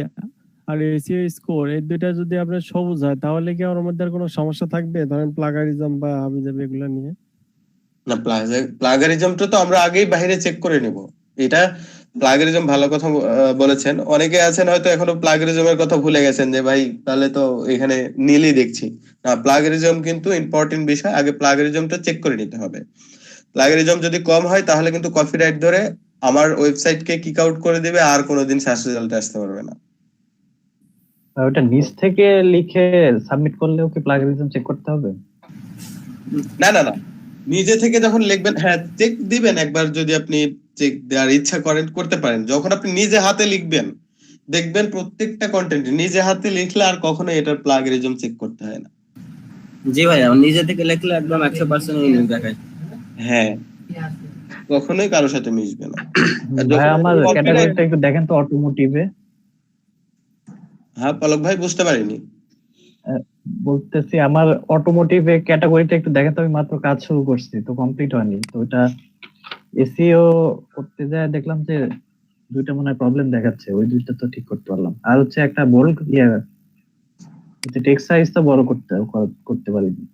আর এসইও স্কোর এই দুইটা যদি আপনার সবুজ হয় তাহলে কি ওর মধ্যে আর কোনো সমস্যা থাকবে, ধরেন প্লাগারিজম বা হাবিজাবি এগুলো নিয়ে? না, প্লাগারিজমটা তো আমরা আগেই বাইরে চেক করে নেব। এটা প্লাগরিজম ভালো কথা বলেছেন। অনেকে আছেন হয়তো এখনো প্লাগরিজমের কথা ভুলে গেছেন যে ভাই তাহলে তো এখানে নীলই দেখছি। না, প্লাগরিজম কিন্তু ইম্পর্টেন্ট বিষয়, আগে প্লাগরিজমটা চেক করে নিতে হবে। প্লাগরিজম যদি কম হয় তাহলে কিন্তু কপিরাইট ধরে আমার ওয়েবসাইটকে কিক আউট করে দিবে, আর কোনোদিন সার্চ রেজাল্টে আসতে পারবে না। ওটা নিচ থেকে লিখে সাবমিট করলেও কি প্লাগরিজম চেক করতে হবে? না না না, নিজে থেকে যখন লিখবেন, হ্যাঁ চেক দিবেন একবার, যদি আপনি চেক দেওয়ার ইচ্ছা করেন করতে পারেন। যখন আপনি নিজে হাতে লিখবেন দেখবেন প্রত্যেকটা কন্টেন্ট নিজে হাতে লিখলে আর কখনো এটার প্লাগরিজম চেক করতে হয় না। জি ভাইয়া, নিজে থেকে লিখলে একদম 100% ইউনিক দেখায়। হ্যাঁ, কখনোই কারোর সাথে মিশবে না। আর ভাই যখন আমার copyright- ক্যাটাগরিটা একটু দেখেন তো অটোমোটিভে। হ্যাঁ পলক ভাই, বুঝতে পারিনি। বলতেছি আমার অটোমোটিভে ক্যাটাগরিটা একটু দেখেন তো, আমি মাত্র কাজ শুরু করছি তো কমপ্লিট হয়নি। তো ওটা এসইও করতে যায় দেখলাম যে দুইটা মনে হয় প্রবলেম দেখাচ্ছে, ওই দুইটা তো ঠিক করতে পারলাম। আর হচ্ছে একটা বোল্ড টেক্সট সাইজটা বড় করতে পারিনি।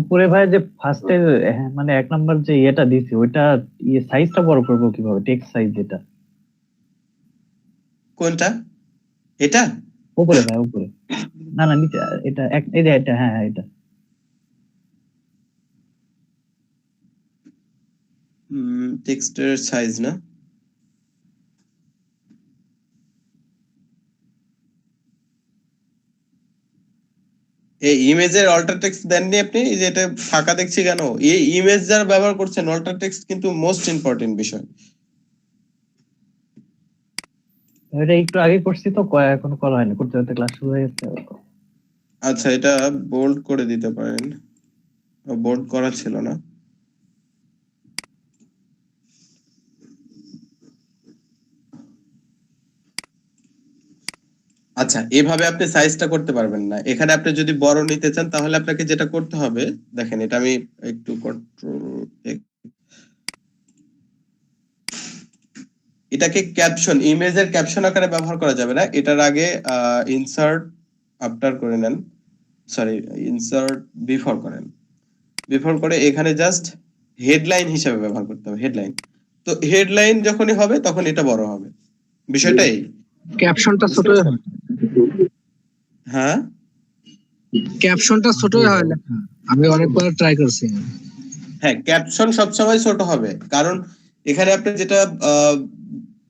উপরে ভাই যে ফার্স্টের মানে 1 নাম্বার যে ইয়েটা দিছি ওইটা সাইজটা বড় করবো কিভাবে? টেক্সট সাইজ যেটা কোনটা? এটা? উপরে ভাই, উপরে না না নিচে, এটা এই যে এটা, হ্যাঁ হ্যাঁ এটা। টেক্সটের সাইজ না? এই ইমেজের অল্টার টেক্সট দেননি আপনি? এই যে এটা ফাঁকা দেখছি কেন? এই ইমেজ যারা ব্যবহার করছেন, অল্টার টেক্সট কিন্তু মোস্ট ইম্পর্টেন্ট বিষয়। এটা একটু আগে করছি তো, এখন করা হয়নি, করতে করতে ক্লাস শুরু হয়ে গেছে। আচ্ছা, এটা বোল্ড করে দিতে পারেন, বোল্ড করা ছিল না। আচ্ছা, এভাবে আপনি সাইজটা করতে পারবেন না। এখানে আপনি যদি বড় নিতে চান তাহলে আপনাকে যেটা করতে হবে, দেখেন এটা আমি একটু কন্ট্রোল, এটাকে ক্যাপশন, ইমেজের ক্যাপশন আকারে ব্যবহার করা যাবে না। এটার আগে ইনসার্ট আফটার করে নেন, সরি ইনসার্ট বিফোর করেন। বিফোর করে এখানে জাস্ট হেডলাইন হিসেবে ব্যবহার করতে হবে, হেডলাইন। তো হেডলাইন যখনই হবে তখন এটা বড় হবে, বিষয়টাই। ক্যাপশনটা ছোটই হয়। হ্যাঁ, ক্যাপশনটা ছোটই হয় না, আমি অনেকবার ট্রাই করছি। হ্যাঁ ক্যাপশন সবসময় ছোট হবে, কারণ এখানে আপনি যেটা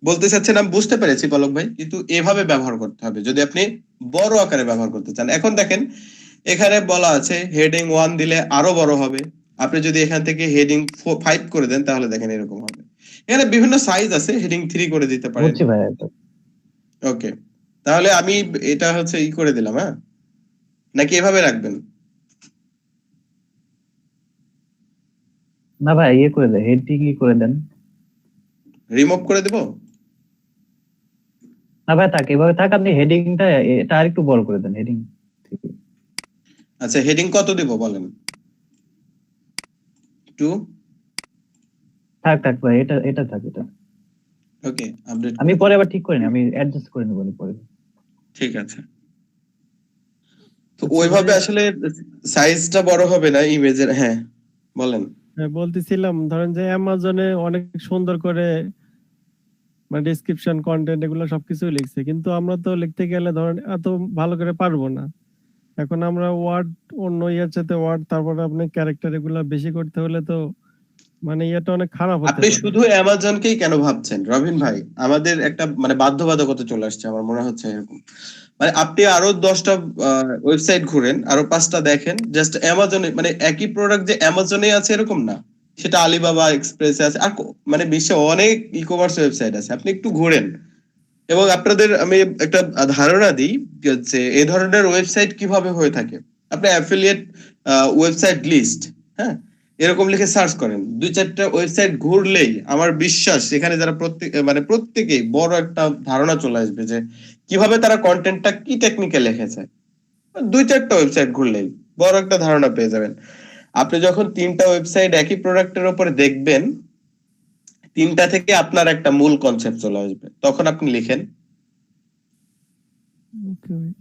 বলতে চাচ্ছেন আমি বুঝতে পেরেছি পলক ভাই, কিন্তু এভাবে ব্যবহার করতে হবে যদি আপনি বড় আকারে ব্যবহার করতে চান। এখন দেখেন এখানে বলা আছে হেডিং 1 দিলে আরো বড় হবে। আপনি যদি এখান থেকে হেডিং 5 করে দেন তাহলে দেখেন এরকম হবে। এখানে বিভিন্ন সাইজ আছে, হেডিং 3 করে দিতে পারেন। বুঝছি ভাই। ওকে, তাহলে আমি এটা হচ্ছে ই করে দিলাম, হ্যাঁ নাকি এভাবে রাখবেন? না ভাই ইয়ে করে দেন, হেডিং করে দেন। রিমুভ করে দেব? না ভাই থাক, এভাবে থাক। আপনি হেডিংটা এটা আরেকটু বড় করে দেন, হেডিং থেকে। আচ্ছা, হেডিং কত দিব বলেন? 2? থাক থাক ভাই, এটা থাক, এটা ওকে, আপডেট আমি পরে আবার ঠিক করে নিই, আমি অ্যাডজাস্ট করে নেব পরে। ঠিক আছে। তো ওইভাবে আসলে সাইজটা বড় হবে না ইমেজের। হ্যাঁ বলেন। বলতেছিলাম ধরেন যে অ্যামাজনে অনেক সুন্দর করে মানে ডেসক্রিপশন, কন্টেন্ট এগুলো সবকিছু লিখছে, কিন্তু আমরা তো লিখতে গেলে ধরেন এত ভালো করে পারবো না। এখন আমরা ওয়ার্ড অন্য ইয়ের সাথে ওয়ার্ড, তারপরে আপনি ক্যারেক্টার এগুলা বেশি করতে হলে তো মানে ইয়েটা অনেক খারাপ হতে আপনি পারে। শুধু অ্যামাজনকেই কেন ভাবছেন রবিন ভাই? আমাদের একটা মানে বাধ্যবাধকতা চলে আসছে আমার মনে হচ্ছে এরকম। মানে আপনি আরো 10টা ওয়েবসাইট ঘুরেন, আরো 5টা দেখেন, জাস্ট অ্যামাজনে মানে একই প্রোডাক্ট যে অ্যামাজনে আছে এরকম না, সেটা আলিবাবা এক্সপ্রেসে আছে, আর মানে বিশ্বে অনেক ই কমার্স ওয়েবসাইট আছে। আপনি একটু ঘুরেন, এবং আপনাদের আমি একটা ধারণা দিই যে এই ধরনের ওয়েবসাইট কিভাবে হয়ে থাকে। আপনি অ্যাফিলিয়েট ওয়েবসাইট লিস্ট, হ্যাঁ এরকম লিখে সার্চ করেন, 2-4টা ওয়েবসাইট ঘুরলেই আমার বিশ্বাস সেখানে যারা প্রত্যেকেই বড় একটা ধারণা চলে আসবে যে কিভাবে তারা কন্টেন্টটা কি টেকনিকে লিখেছে। 2-4টা ওয়েবসাইট ঘুরলেই বড় একটা ধারণা পেয়ে যাবেন। আপনি যখন 3টা ওয়েবসাইট একই প্রোডাক্টের উপরে দেখবেন, 3টা থেকে আপনার একটা মূল কনসেপ্ট চলে আসবে, তখন আপনি লিখেন। ওকে ভাই।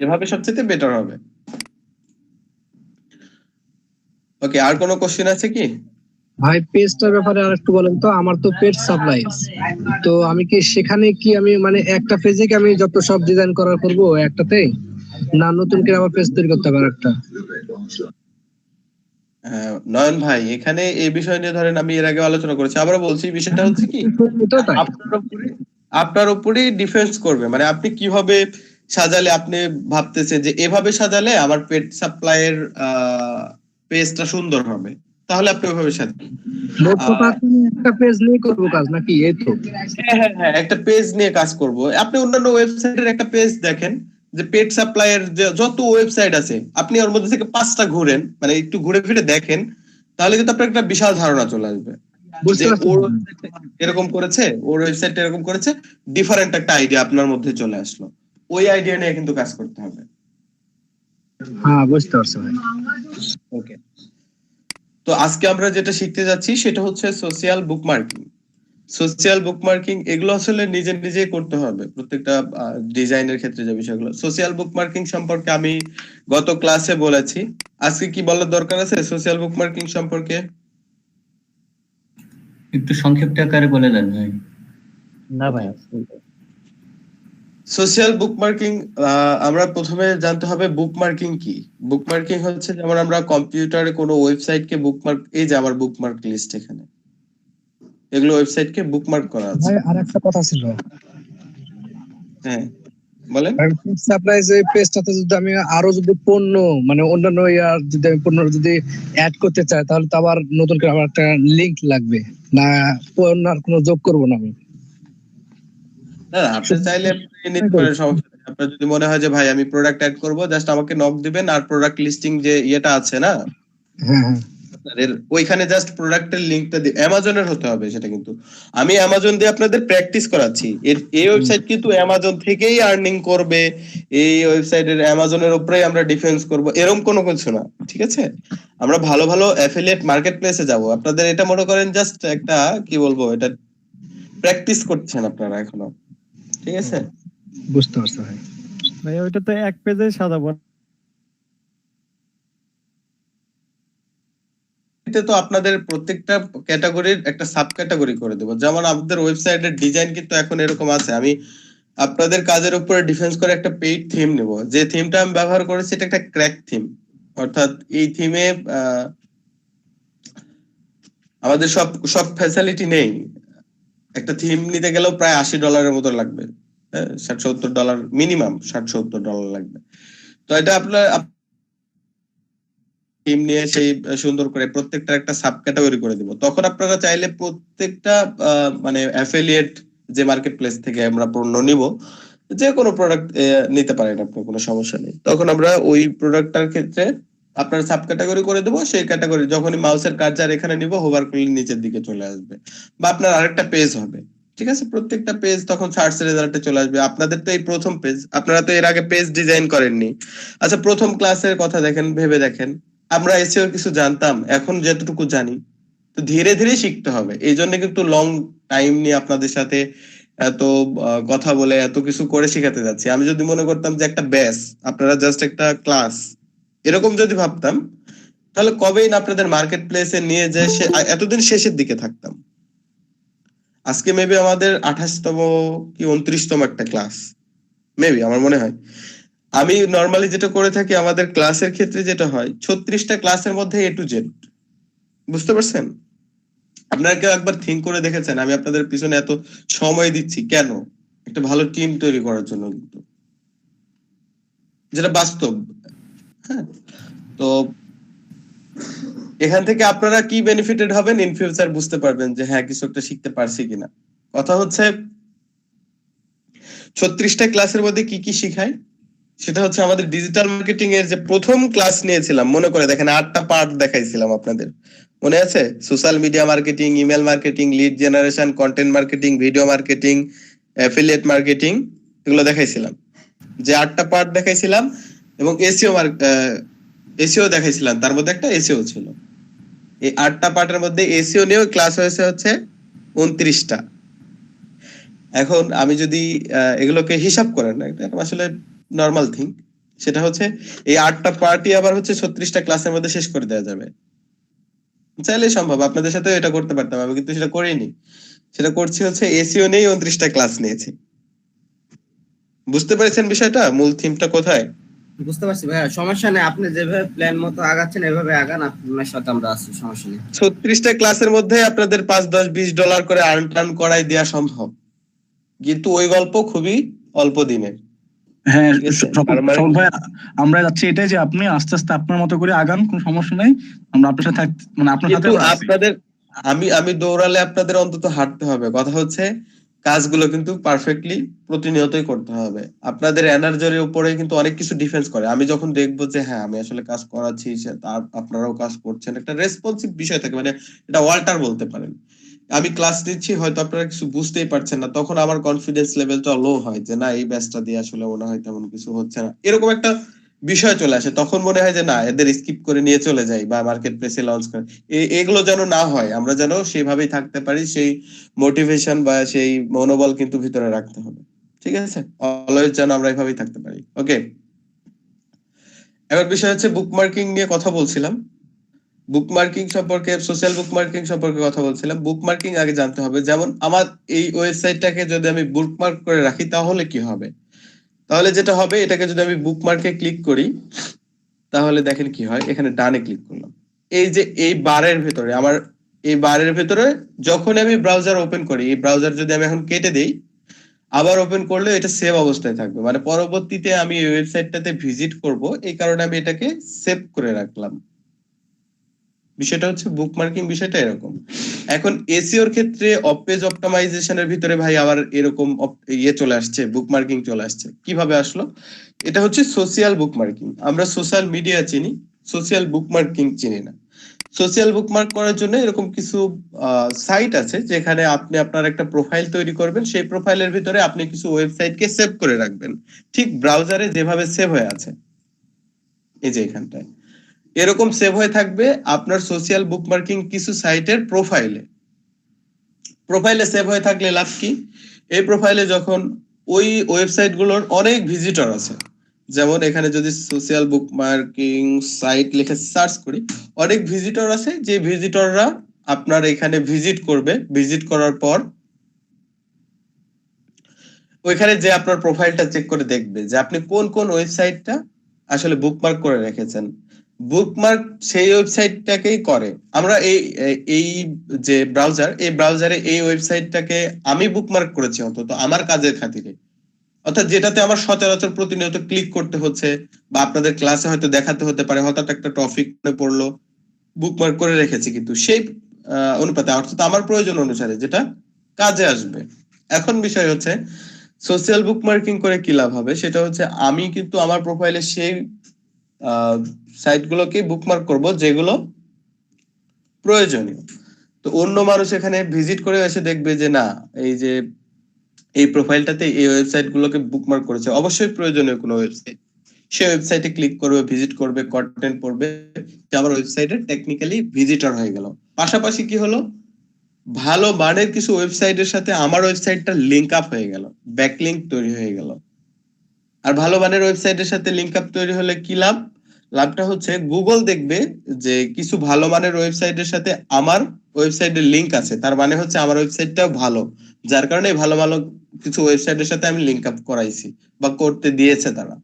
এভাবে সবচেয়ে বেটার হবে। ওকে, আর কোনো কোশ্চেন আছে কি? ভাই পেজটার ব্যাপারে আর একটু বলেন তো। আমার তো পেজ সাপ্লাইজ, তো আমি কি সেখানে কি আমি মানে একটা পেজে কি আমি যত সব ডিজাইন করার করবো একটাতেই, না নতুন করে আবার পেজ তৈরি করতে হবে একটা? নয়ন ভাই, এখানে এই বিষয় নিয়ে ধরেন আমি এর আগে আলোচনা করেছি, আবার বলছি, বিষয়টা হচ্ছে কি আপনার উপরেই ডিফেন্স করবে। মানে আপনি কিভাবে সাজালে, আপনি ভাবতেছেন যে এভাবে সাজালে আমার পেট সাপ্লাইয়ের পেজটা সুন্দর হবে, তাহলে আপনি ওইভাবে সাজাবেন। একটা পেজ নিয়ে করবো কাজ নাকি? এই তো হ্যাঁ, একটা পেজ নিয়ে কাজ করব। আপনি অন্যান্য ওয়েবসাইটের একটা পেজ দেখেন, যে পেট সাপ্লাইয়ের যত ওয়েবসাইট আছে, আপনি ওর মধ্যে থেকে 5টা ঘুরেন, মানে একটু ঘুরে ফিরে দেখেন, তাহলে কিন্তু আপনার একটা বিশাল ধারণা চলে আসবে যে ওর এরকম করেছে, ওর ওয়েবসাইট এরকম করেছে, ডিফারেন্ট একটা আইডিয়া আপনার মধ্যে চলে আসলো। ওই আইডিয়া নিয়ে কিন্তু কাজ করতে হবে। হ্যাঁ, বুঝতে পারছি ভাই। ওকে, তো আজকে আমরা যেটা শিখতে যাচ্ছি সেটা হচ্ছে সোশ্যাল বুকমার্কিং। সোশ্যাল বুকমার্কিং এগুলো আসলে নিজে করতে হবে প্রত্যেকটা ডিজাইনের ক্ষেত্রে। যে বিষয়গুলো সোশ্যাল বুকমার্কিং সম্পর্কে আমি গত ক্লাসে বলেছি, আজকে কি বলার দরকার আছে সোশ্যাল বুকমার্কিং সম্পর্কে? একটু সংক্ষিপ্ত আকারে বলে দেন ভাই। না ভাই, সোশ্যাল বুকমার্কিং আমরা প্রথমে জানতে হবে বুকমার্কিং কি। বুকমার্কিং হচ্ছে যেমন আমরা কম্পিউটারে কোনো ওয়েবসাইটকে বুকমার্ক, এই যে আমার বুকমার্ক লিস্ট, এখানে এগুলো ওয়েবসাইটকে বুকমার্ক করা আছে। ভাই আর একটা কথা ছিল। হ্যাঁ বলেন। সাপ্লাইজ এই পেজটাতে যদি আমি আরো যদি পণ্য মানে অন্যান্য ইয়ার যদি আমি পণ্য যদি অ্যাড করতে চাই, তাহলে তো আবার নতুন করে আমার একটা লিংক লাগবে, না পণ্য আর কোনো যোগ করবো না আমি? আপনি চাইলে নিতে পারেন, সমস্যা নেই। আপনার যদি মনে হয় যে ভাই আমি প্রোডাক্ট অ্যাড করব, জাস্ট আমাকে নক দিবেন, আর প্রোডাক্ট লিস্টিং যে ইয়েটা আছে না হ্যাঁ, আপনাদের, ওইখানে জাস্ট প্রোডাক্টের লিংকটা দিয়ে, অ্যামাজনের হতে হবে সেটা, কিন্তু আমি অ্যামাজন দিয়ে আপনাদের প্র্যাকটিস করাচ্ছি। এই ওয়েবসাইট কিন্তু অ্যামাজন থেকেই আর্নিং করবে, এই ওয়েবসাইটের অ্যামাজনের উপরেই আমরা ডিফেন্স করব, এরকম কোনো কিছু না, ঠিক আছে? আমরা ভালো ভালো অ্যাফিলিয়েট মার্কেট প্লেসে যাব। আপনাদের এটা মনে করেন জাস্ট একটা কি বলবো, এটা প্র্যাকটিস করছেন আপনারা এখনো, ঠিক আছে? বুঝতে পারছি ভাই। ভাই ওইটা তো এক পেজে সাজাবো। তো আপনাদের প্রত্যেকটা ক্যাটাগরির একটা সাব ক্যাটাগরি করে দেবো। যেমন আমাদের ওয়েবসাইটের ডিজাইন কিন্তু এখন এরকম আছে, আমি আপনাদের কাজের উপরে ডিফেন্স করে একটা পেইড থিম নেব। যে থিমটা আমি ব্যবহার করেছি এটা একটা ক্র্যাক থিম, অর্থাৎ এই থিমে আমাদের সব ফ্যাসিলিটি নেই। একটা থিম নিতে গেলেও প্রায় $80 মতো লাগবে, $60-70 মিনিমাম, $60-70 লাগবে। তো এটা আপনার টিম নিয়ে সেই সুন্দর করে প্রত্যেকটা একটা সাব ক্যাটাগরি করে দিব। তখন আপনারা চাইলে প্রত্যেকটা মানে অ্যাফিলিয়েট যে মার্কেট প্লেস থেকে আমরা পণ্য নিব, যে কোনো প্রোডাক্ট নিতে পারেন, আপনার কোনো সমস্যা নেই। তখন আমরা ওই প্রোডাক্টটার ক্ষেত্রে আপনার সাব ক্যাটাগরি করে দেবো। সেই ক্যাটাগরি যখনই মাউসের কার্সার এখানে নিব, হোভার করলে নিচের দিকে চলে আসবে, বা আপনার আরেকটা পেজ হবে, ঠিক আছে? প্রত্যেকটা পেজ তখন সার্চ রেজাল্টে চলে আসবে। আপনাদের তো এই প্রথম পেজ, আপনারা তো এর আগে পেজ ডিজাইন করেননি। আচ্ছা, প্রথম ক্লাসের কথা দেখেন, ভেবে দেখেন, আমরা এসিও কিছু জানতাম, এখন যতটুকু জানি, তো ধীরে ধীরে শিখতে হবে। এই জন্য কিন্তু লং টাইম নিয়ে আপনাদের সাথে এত কথা বলে এত কিছু করে শিখাতে যাচ্ছি। আমি যদি মনে করতাম যে একটা ব্যাচ, আপনারা জাস্ট একটা ক্লাস, এরকম যদি ভাবতাম, তাহলে কবেই না আপনাদের মার্কেট প্লেসে নিয়ে যে এতদিন শেষের দিকে থাকতাম। আজকে মেবি আমাদের 28তম কি 29তম একটা ক্লাস, মেবি আমার মনে হয়। আমি নর্মালি যেটা করে থাকি আমাদের ক্লাসের ক্ষেত্রে যেটা হয়, 36টা ক্লাসের মধ্যে A to Z, বুঝতে পারছেন? আপনারা কেউ একবার থিঙ্ক করে দেখেছেন আমি আপনাদের পিছনে এত সময় দিচ্ছি কেন? একটা ভালো টিম তৈরি করার জন্য, কিন্তু যেটা বাস্তব। হ্যাঁ, তো এখান থেকে আপনারা কি বেনিফিটেড হবেন ইন ফিউচার বুঝতে পারবেন যে হ্যাঁ কিছু একটা শিখতে পারছি কিনা। কথা হচ্ছে 36টা ক্লাসের মধ্যে কি কি শিখায়, সেটা হচ্ছে আমাদের ডিজিটাল মার্কেটিং এর যে প্রথম ক্লাস নিয়েছিলাম, মনে করে দেখেন 8টা পার্ট দেখাইছিলাম আপনাদের, মনে আছে? Social media marketing, email marketing, lead generation, content marketing, video marketing, affiliate marketing, এগুলো দেখাইছিলাম। যে 8টা পার্ট দেখাইছিলাম এবং এসিও দেখাইছিলাম, তার মধ্যে একটা এসিও ছিল। এই 8টা পার্টের মধ্যে এসিও নিয়েও ক্লাস হয়েছে হচ্ছে 29টা। এখন আমি যদি এগুলোকে হিসাব করেন, এটা আসলে নর্মাল থিং, সেটা হচ্ছে এই 8টা পার্টি আবার হচ্ছে 36টা ক্লাসের মধ্যে শেষ করে দেওয়া যাবে। চাইলে সম্ভব, আপনাদের সাথে এটা করতে পারতাম, আমি কিন্তু সেটা করিনি। সেটা করছি হচ্ছে এসিও নেই 29টা ক্লাস নিয়েছি। বুঝতে পেরেছেন বিষয়টা, মূল থিমটা কোথায়? বুঝতে পারছি ভাইয়া, সমস্যা নেই, আপনি যেভাবে প্ল্যান মতো আগাচ্ছেন এভাবে আগান, আপনার সাথে আমরা আছি, সমস্যা নেই। 36টা ক্লাসের মধ্যে আপনাদের 5, 10, $20 করে আর্ন করাই দেওয়া সম্ভব, কিন্তু ওই গল্প খুবই অল্প দিনের। হ্যাঁ ঠিক আছে? সকল আর মানে- ভাই, আমরা যাচ্ছি এটাই যে আপনি আস্তে আস্তে আপনার মতো করে আগান, কোনো সমস্যা নাই, আমরা আপনার সাথে মানে আপনার সাথে কিন্তু আপনাদের আমি দৌড়ালে আপনাদের অন্তত হাঁটতে হবে। কথা হচ্ছে কাজগুলো কিন্তু পারফেক্টলি প্রতিনিয়তই করতে হবে। আপনাদের এনার্জির উপরে কিন্তু অনেক কিছু ডিফেন্স করে। আমি যখন দেখবো যে হ্যাঁ আমি আসলে কাজ করাচ্ছি, আপনারাও কাজ করছেন, একটা রেসপন্সিভ বিষয় থাকে, মানে এটা ওয়াল্টার বলতে পারেন। আমি ক্লাস নিচ্ছি, হয়তো আপনারা কিছু বুঝতেই পারছেন না, তখন আমার কনফিডেন্স লেভেলটা লো হয় যে না, এই ব্যাচটা দিয়ে আসলে মনে হয় তেমন কিছু হচ্ছে না, এরকম একটা বিষয় চলে আসে। তখন মনে হয় যে না, এদের স্কিপ করে নিয়ে চলে যাই বা মার্কেট প্লেসে লঞ্চ করে। এগুলো যেন না হয়, আমরা যেন সেইভাবেই থাকতে পারি, সেই মোটিভেশন বা সেই মনোবল কিন্তু ভিতরে রাখতে হবে। ঠিক আছে, অলওয়েজ যেন আমরা এইভাবেই থাকতে পারি। ওকে, এবার বিষয় হচ্ছে বুকমার্কিং নিয়ে কথা বলছিলাম। বুকমার্কিং সম্পর্কে, সোশ্যাল বুকমার্কিং সম্পর্কে কথা বলছিলাম। বুকমার্কিং আগে জানতে হবে। যেমন আমার এই ওয়েবসাইটটাকে যদি আমি বুকমার্ক করে রাখি তাহলে কি হবে? তাহলে যেটা হবে, এটাকে যদি আমি বুকমার্কে ক্লিক করি তাহলে দেখেন কি হয়। এখানে ডানে ক্লিক করলাম, এই যে এই বারের ভেতরে, আমার এই বারের ভেতরে যখন আমি ব্রাউজার ওপেন করি, এই ব্রাউজার যদি আমি এখন কেটে দেই, আবার ওপেন করলে এটা সেভ অবস্থায় থাকবে, মানে পরবর্তীতে আমি এই ওয়েবসাইটটাতে ভিজিট করব, এই কারণে আমি এটাকে সেভ করে রাখলাম। বিষয়টা হচ্ছে বুকমার্কিং, বিষয়টা এরকম। এখন এসইওর ক্ষেত্রে পেজ অপটিমাইজেশনের ভিতরে ভাই আবার এরকম চলে আসছে, বুকমার্কিং চলে আসছে। কিভাবে আসলো? এটা হচ্ছে সোশ্যাল বুকমার্কিং। আমরা সোশ্যাল মিডিয়া চিনি, সোশ্যাল বুকমার্কিং চিনি না। সোশ্যাল বুকমার্ক করার জন্য এরকম কিছু সাইট আছে যেখানে আপনি আপনার একটা প্রোফাইল তৈরি করবেন, সেই প্রোফাইলের ভিতরে আপনি কিছু ওয়েবসাইটকে সেভ করে রাখবেন, ঠিক ব্রাউজারে যেভাবে সেভ হয়ে আছে, এই যে এখানটায় এরকম সেভ হয়ে থাকবে আপনার সোশ্যাল বুকমার্কিং কিছু সাইটের প্রোফাইলে সেভ হয়ে থাকলে লাভ কি? এই প্রোফাইলে যখন ওই ওয়েবসাইট গুলোর অনেক ভিজিটর আছে, যেমন এখানে যদি সোশ্যাল বুকমার্কিং সাইট লিখে সার্চ করি, অনেক ভিজিটর আছে, যে ভিজিটররা আপনার এখানে ভিজিট করবে, ভিজিট করার পর ওইখানে যে আপনার প্রোফাইলটা চেক করে দেখবে যে আপনি কোন কোন ওয়েবসাইটটা আসলে বুকমার্ক করে রেখেছেন। বুকমার্ক সেই ওয়েবসাইটটাকেই করে। আমরা এই যে ব্রাউজার, এই ব্রাউজারে এই ওয়েবসাইটটাকে আমি বুকমার্ক করেছি অন্তত আমার কাজের খাতিরে, অর্থাৎ যেটাতে আমার সচরাচর প্রতিনিয়ত ক্লিক করতে হচ্ছে, বা আপনাদের ক্লাসে হয়তো দেখাতে হতে পারে, হঠাৎ একটা টপিক পড়লো, বুকমার্ক করে রেখেছি কিন্তু সেই অনুপাতে, অর্থাৎ আমার প্রয়োজন অনুসারে যেটা কাজে আসবে। এখন বিষয় হচ্ছে সোশ্যাল বুকমার্কিং করে কি লাভ হবে, সেটা হচ্ছে আমি কিন্তু আমার প্রোফাইলে সেই সাইটগুলোকে বুকমার্ক করব যেগুলো প্রয়োজনীয়। তো অন্য মানুষ এখানে ভিজিট করে এসে দেখবে যে না, এই যে এই প্রোফাইলটাতে এই ওয়েবসাইট গুলোকে বুকমার্ক করেছে, অবশ্যই প্রয়োজনীয় কোনো ওয়েবসাইট, সেই ওয়েবসাইটে ক্লিক করবে, ভিজিট করবে, কন্টেন্ট পড়বে, আমার ওয়েবসাইটে টেকনিক্যালি ভিজিটর হয়ে গেল। পাশাপাশি কি হলো, ভালো মানের কিছু ওয়েবসাইটের সাথে আমার ওয়েবসাইটটা লিংক আপ হয়ে গেল, ব্যাকলিংক তৈরি হয়ে গেল। আর ভালো মানের ওয়েবসাইটের সাথে লিংক আপ তৈরি হলে কি লাভ? লাভটা হচ্ছে গুগল দেখবে যে কিছু ভালো মানের ওয়েবসাইটের সাথে আমার ওয়েবসাইটের লিংক আছে, তার মানে হচ্ছে আমার ওয়েবসাইটটাও ভালো, যার কারণে ভালো ভালো কিছু ওয়েবসাইটের সাথে আমি লিংক আপ করাইছি বা করতে দিয়েছে তারা।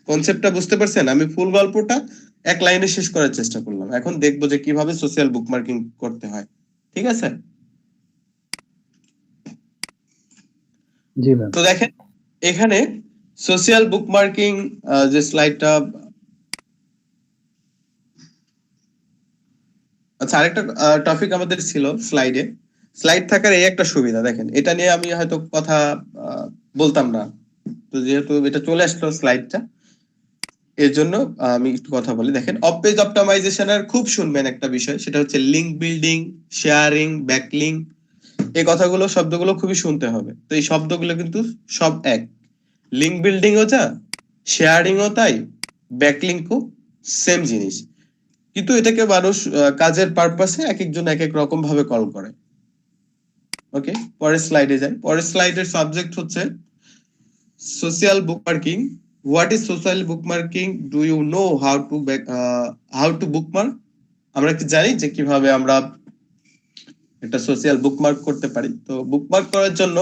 কনসেপ্টটা বুঝতে পারছেন? আমি ফুল গল্পটা এক লাইনে শেষ করার চেষ্টা করলাম, এখন দেখবো যে কিভাবে সোশ্যাল বুকমার্কিং করতে হয়। ঠিক আছে? জি ম্যাম। তো দেখেন এখানে সোশ্যাল বুকমার্কিং যে স্লাইডটা, আচ্ছা আরেকটা টপিক আমাদের ছিল স্লাইডে। স্লাইড থাকার এই একটা সুবিধা দেখেন, এটা নিয়ে আমি হয়তো কথা বলতাম না, তো যেহেতু এটা চলে আসলো স্লাইডটা, এর জন্য আমি একটু কথা বলি। দেখেন, অফ পেজ অপটিমাইজেশনের খুব শুনবেন একটা বিষয়, সেটা হচ্ছে লিঙ্ক বিল্ডিং, শেয়ারিং, ব্যাকলিঙ্ক। এই কথাগুলো, শব্দগুলো খুবই শুনতে হবে। তো এই শব্দগুলো কিন্তু সব এক। লিঙ্ক বিল্ডিং ও যা, শেয়ারিং ও তাই, ব্যাকলিঙ্কও সেম জিনিস। কিন্তু এটাকে মানুষ কাজের পারপাসে এক একজন এক এক রকম ভাবে কল করে। ওকে, পরের স্লাইডে যাই। পরের স্লাইডের সাবজেক্ট হচ্ছে social bookmarking. What is social bookmarking? Do you know how to bookmark? আমরা কি জানি যে কিভাবে আমরা একটা সোশ্যাল বুকমার্ক করতে পারি? তো বুকমার্ক করার জন্য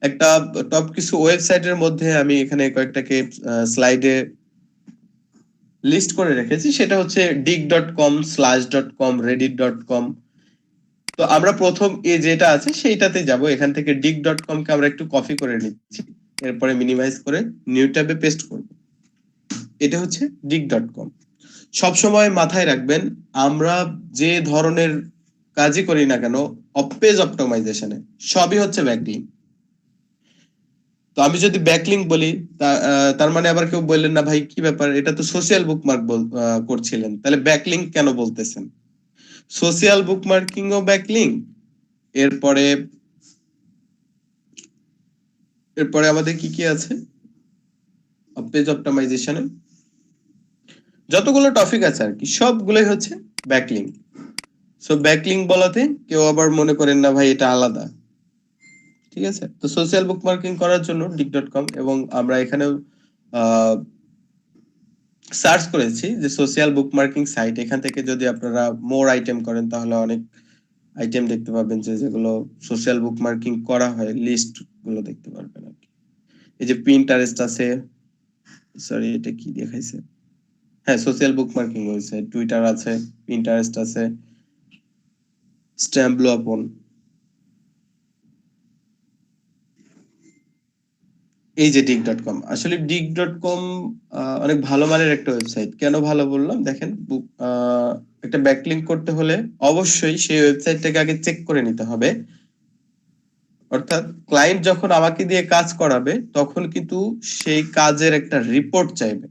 একটা টপ কিছু ওয়েবসাইটের মধ্যে আমি এখানে কয়েকটাকে স্লাইডে লিস্ট করে রেখেছি। সেটা হচ্ছে dig.com, slash.com, reddit.com। তো আমরা প্রথম যেটা আছে সেইটাতে যাব। এখান থেকে dig.com কে আমরা একটু কপি করে নিচ্ছি, এরপরে মিনিমাইজ করে নিউ ট্যাবে পেস্ট করব। এটা হচ্ছে dig.com। সবসময় মাথায় রাখবেন, আমরা যে ধরনের কাজই করি না কেন অফ পেজ অপটিমাইজেশনে, সবই হচ্ছে ব্যাকলিঙ্ক। তো আমি যদি ব্যাকলিঙ্ক বলি, তার মানে আবার কেউ বললেন না ভাই কি ব্যাপার, এটা তো সোশ্যাল বুকমার্ক করছিলেন, তাহলে ব্যাকলিঙ্ক কেন বলতেছেন? সোশ্যাল বুকমার্কিং ও ব্যাকলিঙ্ক। এরপরে আমাদের কি কি আছে অফ পেজ অপটিমাইজেশনে? যতগুলো টপিক আছে আর কি, সবগুলোই হচ্ছে ব্যাকলিঙ্ক। সো ব্যাকলিঙ্ক বলাতে কেউ আবার মনে করেন না ভাই এটা আলাদা, ঠিক আছে? তো সোশ্যাল বুকমার্কিং করার জন্য dig.com, এবং আমরা এখানেও সার্চ করেছি যে সোশ্যাল বুকমার্কিং সাইট। এখান থেকে যদি আপনারা মোর আইটেম করেন তাহলে অনেক আইটেম দেখতে পাবেন যেগুলো সোশ্যাল বুকমার্কিং করা হয়, লিস্ট গুলো দেখতে পারবেন আর কি। এই যে পিন্টারেস্ট আছে, সরি এটা কি দেখাইছে, হ্যাঁ সোশ্যাল বুকমার্কিং ওয়েবসাইট, টুইটার আছে, পিন্টারেস্ট আছে, স্ট্যাম্বলো আপন। এই যে dig.com, আসলে dig.com অনেক ভালো মানের একটা ওয়েবসাইট। কেন ভালো বললাম? দেখেন, একটা ব্যাকলিঙ্ক করতে হলে অবশ্যই সেই ওয়েবসাইটটাকে আগে চেক করে নিতে হবে। অর্থাৎ ক্লায়েন্ট যখন আমাকে দিয়ে কাজ করাবে তখন কিন্তু সেই কাজের একটা রিপোর্ট চাইবে।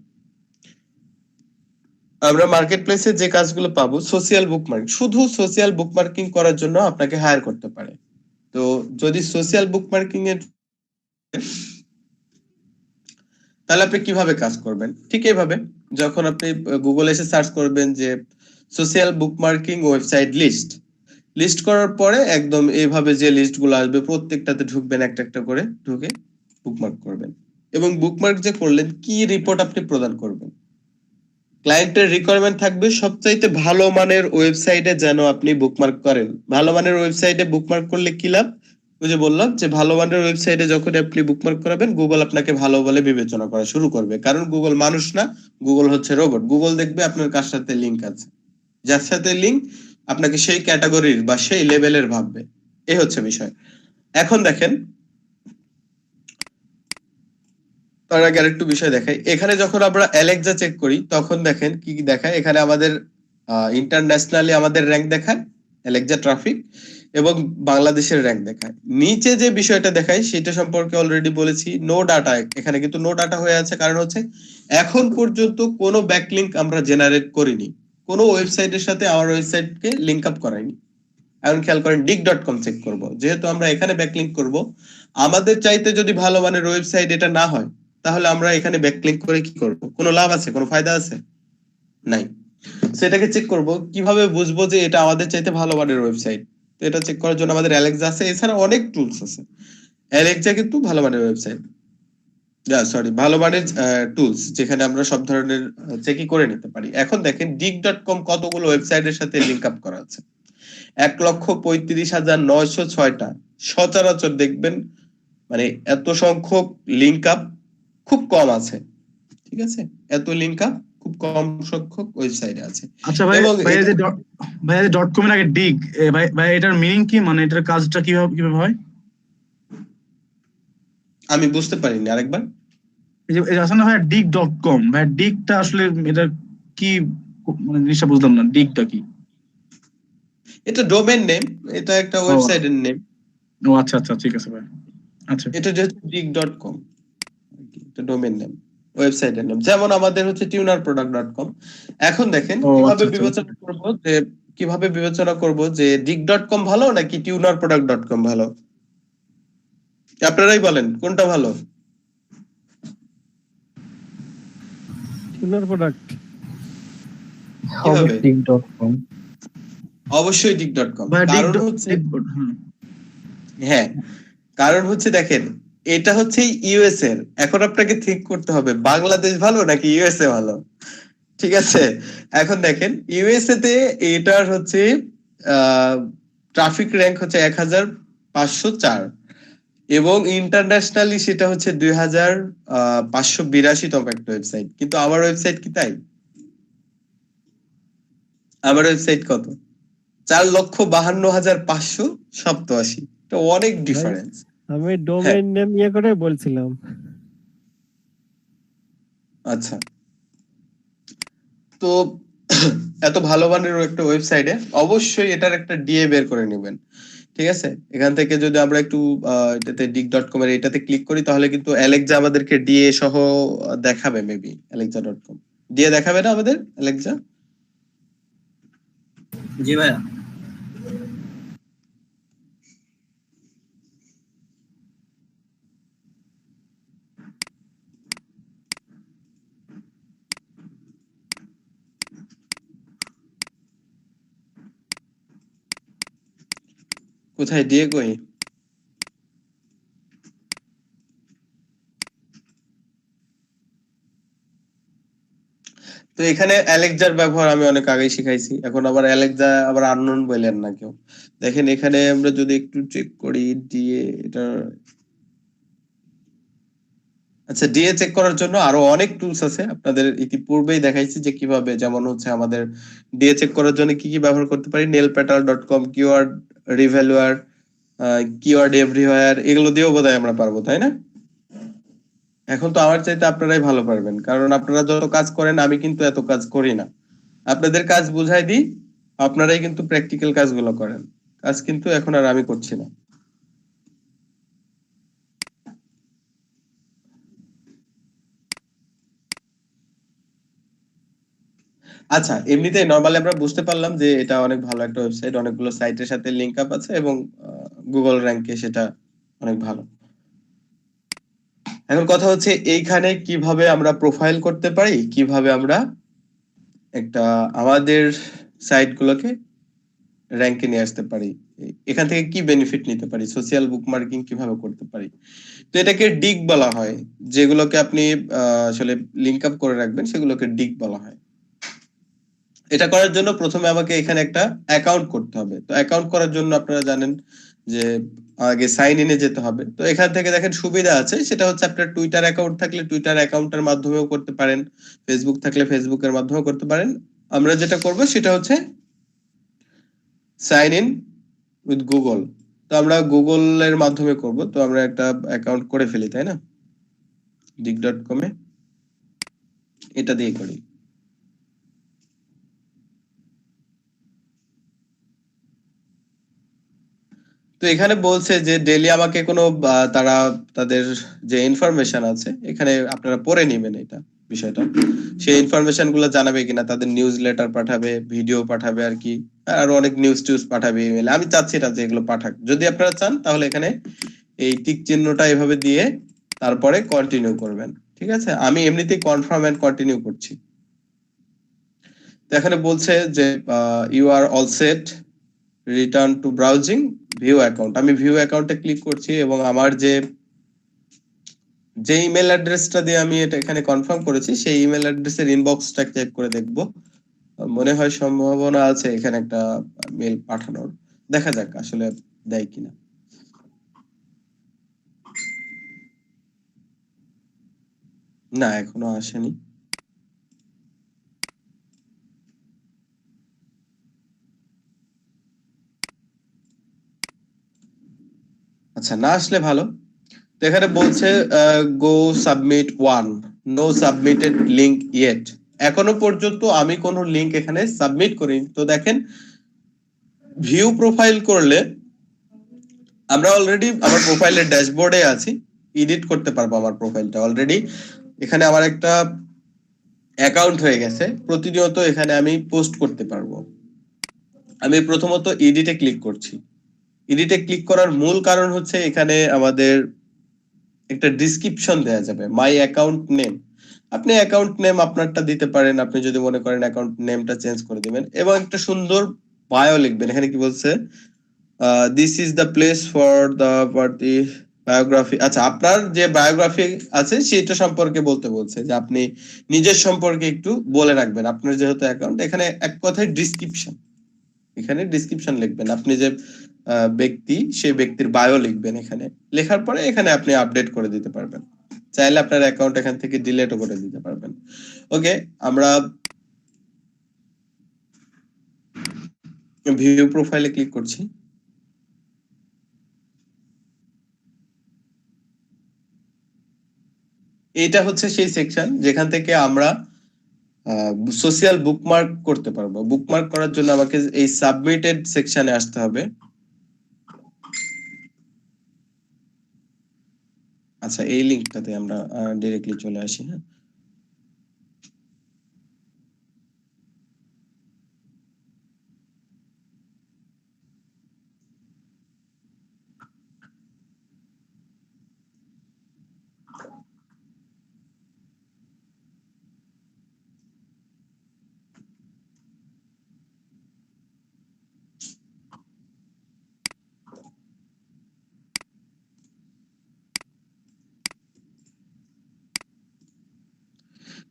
আমরা মার্কেট প্লেসে যে কাজগুলো পাবো, সোশ্যাল বুকমার্ক, শুধু সোশ্যাল বুকমার্কিং করার জন্য আপনাকে হায়ার করতে পারে। তো যদি সোশ্যাল বুকমার্কিং এর, তাহলে আপনি কিভাবে কাজ করবেন? ঠিক এইভাবে, যখন আপনি গুগলে এসে সার্চ করবেন যে সোশ্যাল বুকমার্কিং ওয়েবসাইট লিস্ট করার পরে একদম এইভাবে যে লিস্টগুলো আসবে প্রত্যেকটাতে ঢুকবেন, একটা একটা করে ঢুকে বুকমার্ক করবেন। এবং বুকমার্ক যে করলেন, কি রিপোর্ট আপনি প্রদান করবেন? ক্লায়েন্টের রিকোয়ারমেন্ট থাকবে সবচাইতে ভালো মানের ওয়েবসাইটে যেন আপনি বুকমার্ক করেন। ভালো মানের ওয়েবসাইটে বুকমার্ক করলে কি লাভ? ওই যে বললাম যে ভালো মানের ওয়েবসাইটে যখন আপনি বুকমার্ক করাবেন, গুগল আপনাকে ভালো বলে বিবেচনা করা শুরু করবে। কারণ গুগল মানুষ না, গুগল হচ্ছে রোবট। গুগল দেখবে আপনার কার সাথে লিঙ্ক আছে, যার সাথে লিঙ্ক আপনাকে সেই ক্যাটাগরির বা সেই লেভেলের ভাববে। এই হচ্ছে বিষয়। এখন দেখেন, তার আগে আরেকটু বিষয় দেখাই। এখানে যখন আমরা অ্যালেক্সা চেক করি তখন দেখেন কি কি দেখায়। এখানে আমাদের ইন্টারন্যাশনালি আমাদের র্যাঙ্ক দেখায় অ্যালেক্সা ট্রাফিক, এবং বাংলাদেশের র্যাঙ্ক দেখায়। নিচে যে বিষয়টা দেখায় সেটা সম্পর্কে অলরেডি বলেছি, নো ডাটা। এখানে কিন্তু নো ডাটা হয়ে আছে, কারণ হচ্ছে এখন পর্যন্ত কোনো ব্যাকলিঙ্ক আমরা জেনারেট করিনি, কোনো ওয়েবসাইটের সাথে আমার ওয়েবসাইটকে লিঙ্ক আপ করাইনি। এখন খেয়াল করেন, dig.com চেক করব, যেহেতু আমরা এখানে ব্যাকলিঙ্ক করব, আমাদের চাইতে যদি ভালো মানের ওয়েবসাইট এটা না হয়, তাহলে আমরা এখানে ব্যাকলিঙ্ক করে কি করব? কোনো লাভ আছে? কোনো ফায়দা আছে? নাই। সেটাকে চেক করব, কিভাবে বুঝবো যে এটা আমাদের চাইতে ভালো মানের ওয়েবসাইট? তো এটা চেক করার জন্য আমাদের অ্যালেক্সা আছে, এছাড়া অনেক টুলস আছে। অ্যালেক্সা কিন্তু ভালো মানের ওয়েবসাইট, ভালো মানের টুলস, যেখানে আমরা সব ধরনের চেকই করে নিতে পারি। এখন দেখেন dig.com কতগুলো ওয়েবসাইটের সাথে লিঙ্ক আপ করা আছে, 1,35,906টা। সচরাচর দেখবেন মানে এত সংখ্যক লিঙ্ক আপ খুব কম আছে, ঠিক আছে? এত লিঙ্ক আপ খুব কম সংখ্যক ওয়েবসাইটে আছে। আচ্ছা ভাই, ভাই এই যে .com এর আগে dig, ভাই এটার মিনিং কি? মানে এটার কাজটা কিভাবে হয়? আমি বুঝতে পারিনি, আরেকবার। এই যে আছে না ভাই dig.com, ভাই digটা আসলে এটা কি, মানে জিনিসটা বুঝলাম না, digটা কি? এটা ডোমেইন নেম, এটা একটা ওয়েবসাইটের নেম। ও আচ্ছা আচ্ছা, ঠিক আছে ভাই। আচ্ছা, এটা যেহেতু dig.com, ডোমেইন নেম, ওয়েবসাইটের নাম। যেমন আমাদের হচ্ছে tunerproduct.com। এখন দেখেন ও, কিভাবে আচ্ছা, আচ্ছা। বিবেচনা করব যে dig.com ভালো নাকি tunerproduct.com ভালো? আপনারাই বলেন কোনটা ভালো? Tenure product. কিভাবে? dig.com অবশ্যই dig.com। ভাই কারণ হচ্ছে হ্যাঁ, কারণ হচ্ছে দেখেন এটা হচ্ছে ইউএস এর। এখন আপনাকে ঠিক করতে হবে বাংলাদেশ ভালো নাকি ইউএসএ ভালো। ঠিক আছে, এখন দেখেন ইউএসএ তে এটার হচ্ছে ট্রাফিক র্যাঙ্ক হচ্ছে 1504 এবং ইন্টারন্যাশনালি সেটা হচ্ছে 2582তম একটা ওয়েবসাইট। কিন্তু আমার ওয়েবসাইট কি তাই? আমার ওয়েবসাইট কত? 4,52,587। এটা অনেক ডিফারেন্স। আমি ডোমেইন নেম ইয়ে করে বলছিলাম। আচ্ছা, তো এত ভালো মানের একটা ওয়েবসাইটে অবশ্যই এটার একটা ডিএ বের করে নেবেন। ঠিক আছে, এখান থেকে যদি আমরা একটু এটাতে dig.com এর এটাতে ক্লিক করি তাহলে কিন্তু অ্যালেক্সা আমাদেরকে ডিএ সহ দেখাবে, মেবি alexa.com ডিএ দেখাবে না আমাদের অ্যালেক্সা? জি ভাইয়া। কোথায় ডিএ কই? তো এখানে অ্যালেক্সার ব্যবহার আমি অনেক আগেই শিখাইছি। এখন আবার অ্যালেক্সা আবার আননোন বললেন না কেউ। দেখেন এখানে আমরা যদি একটু চেক করি ডিএ, এটা আচ্ছা, ডিএ চেক করার জন্য আরো অনেক টুলস আছে, আপনাদের ইতিপূর্বেই দেখাইছি যে কিভাবে। যেমন হচ্ছে আমাদের ডিএ চেক করার জন্য কি কি ব্যবহার করতে পারি, nailpetal.com, কিওয়ার্ড রিভ্যালুয়ার, কিওয়ার্ড এভরিওয়্যার, এগুলো দিয়েও বোধহয় আমরা পারবো, তাই না? এখন তো আমার চাইতে আপনারাই ভালো পারবেন, কারণ আপনারা যত কাজ করেন আমি কিন্তু এত কাজ করি না। আপনাদের কাজ বুঝাই দিই, আপনারাই কিন্তু প্র্যাকটিক্যাল কাজগুলো করেন। কাজ কিন্তু এখন আর আমি করছি না। আচ্ছা, এমনিতেই নরমালি আমরা বুঝতে পারলাম যে এটা অনেক ভালো একটা ওয়েবসাইট, অনেকগুলো সাইটের সাথে লিংক আপ আছে এবং গুগল র্যাঙ্কে সেটা অনেক ভালো। এখন কথা হচ্ছে এইখানে কিভাবে আমরা প্রোফাইল করতে পারি, কিভাবে আমরা একটা আমাদের সাইটগুলোকে র্যাঙ্কে নিয়ে আসতে পারি, এখান থেকে কি বেনিফিট নিতে পারি, সোশ্যাল বুকমার্কিং কিভাবে করতে পারি। তো এটাকে ডিগ বলা হয়, যেগুলোকে আপনি আসলে লিংক আপ করে রাখবেন সেগুলোকে ডিগ বলা হয়। এটা করার জন্য প্রথমে আমাকে এখানে একটা অ্যাকাউন্ট করতে হবে। তো অ্যাকাউন্ট করার জন্য আপনারা জানেন যে আগে সাইন ইনে যেতে হবে। তো এখান থেকে দেখেন সুবিধা আছে, সেটা হচ্ছে আপনার টুইটার অ্যাকাউন্ট থাকলে টুইটার অ্যাকাউন্টের মাধ্যমেও করতে পারেন, ফেসবুক থাকলে ফেসবুকের মাধ্যমেও করতে পারেন। আমরা যেটা করব সেটা হচ্ছে সাইন ইন উইথ গুগল। তো আমরা গুগলের মাধ্যমে করব। তো আমরা একটা অ্যাকাউন্ট করে ফেলি, তাই না? dig.com এ এটা দিয়ে করি। তো এখানে বলছে যে ডেইলি আমাকে কোনো তারা তাদের যে ইনফরমেশন আছে এখানে আপনারা পড়ে নেবেন এটা বিষয়টা, সেই ইনফরমেশন গুলো জানাবে কিনা, তাদের নিউজ লেটার পাঠাবে, ভিডিও পাঠাবে আর কি, আর অনেক নিউজ টিউজ পাঠাবে ইমেলে। আমি চাচ্ছি না যে এগুলো পাঠাক। যদি আপনারা চান তাহলে এখানে এই টিক চিহ্নটা এভাবে দিয়ে তারপরে কন্টিনিউ করবেন। ঠিক আছে, আমি এমনিতেই কনফার্ম এন্ড কন্টিনিউ করছি। তো এখানে বলছে যে you are all set, return to browsing, view account. আমি ভিউ অ্যাকাউন্টে ক্লিক করছি এবং আমার যে ইমেল অ্যাড্রেসটা দিয়ে আমি এটা এখানে কনফার্ম করেছি সেই ইমেল অ্যাড্রেসের ইনবক্সটা চেক করে দেখব। মনে হয় সম্ভাবনা আছে এখানে একটা মেল পাঠানোর, দেখা যাক আসলে দেয় কিনা। না, এখনো আসেনি। আচ্ছা, না আসলে ভালো। তো এখানে বলছে go submit one, no submitted link yet. এখনো পর্যন্ত আমি কোনো লিংক এখানে সাবমিট করিনি। তো দেখেন ভিউ প্রোফাইল করলে আমরা অলরেডি আমার প্রোফাইলের ড্যাশবোর্ডে আছি। এডিট করতে পারবো আমার প্রোফাইলটা। অলরেডি এখানে আমার একটা অ্যাকাউন্ট হয়ে গেছে, প্রতিনিয়ত এখানে আমি পোস্ট করতে পারবো। আমি প্রথমত এডিটে ক্লিক করছি। এডিটে ক্লিক করার মূল কারণ হচ্ছে এখানে আমাদের একটা ডিসক্রিপশন দেয়া যাবে, মাই অ্যাকাউন্ট নেম। আপনি অ্যাকাউন্ট নেম আপনারটা দিতে পারেন, আপনি যদি মনে করেন অ্যাকাউন্ট নেমটা চেঞ্জ করে দিবেন, এবং একটা সুন্দর বায়ো লিখবেন। এখানে কি বলছে, this is the place for the party biography. আচ্ছা, আপনার যে বায়োগ্রাফি আছে সেটা সম্পর্কে বলতে বলছে, যে আপনি নিজের সম্পর্কে একটু বলে রাখবেন। আপনার যেহেতু অ্যাকাউন্ট, এখানে এক কথায় ডিসক্রিপশন, এখানে ডিসক্রিপশন লিখবেন। আপনি যে ব্যক্তি, সেই ব্যক্তির বায়ো লিখবেন। এখানে লেখার পরে এখানে আপনি আপডেট করে দিতে পারবেন। চাইলে আপনার অ্যাকাউন্ট এখান থেকে ডিলিটও করে দিতে পারবেন। ওকে, আমরা ভিউ প্রোফাইলে ক্লিক করছি। এইটা হচ্ছে সেই সেকশন যেখান থেকে আমরা সোশ্যাল বুকমার্ক করতে পারবো। বুকমার্ক করার জন্য আমাকে এই সাবমিটেড সেকশনে আসতে হবে। আচ্ছা, এই লিংকটাতে আমরা ডাইরেক্টলি চলে আসি। হ্যাঁ,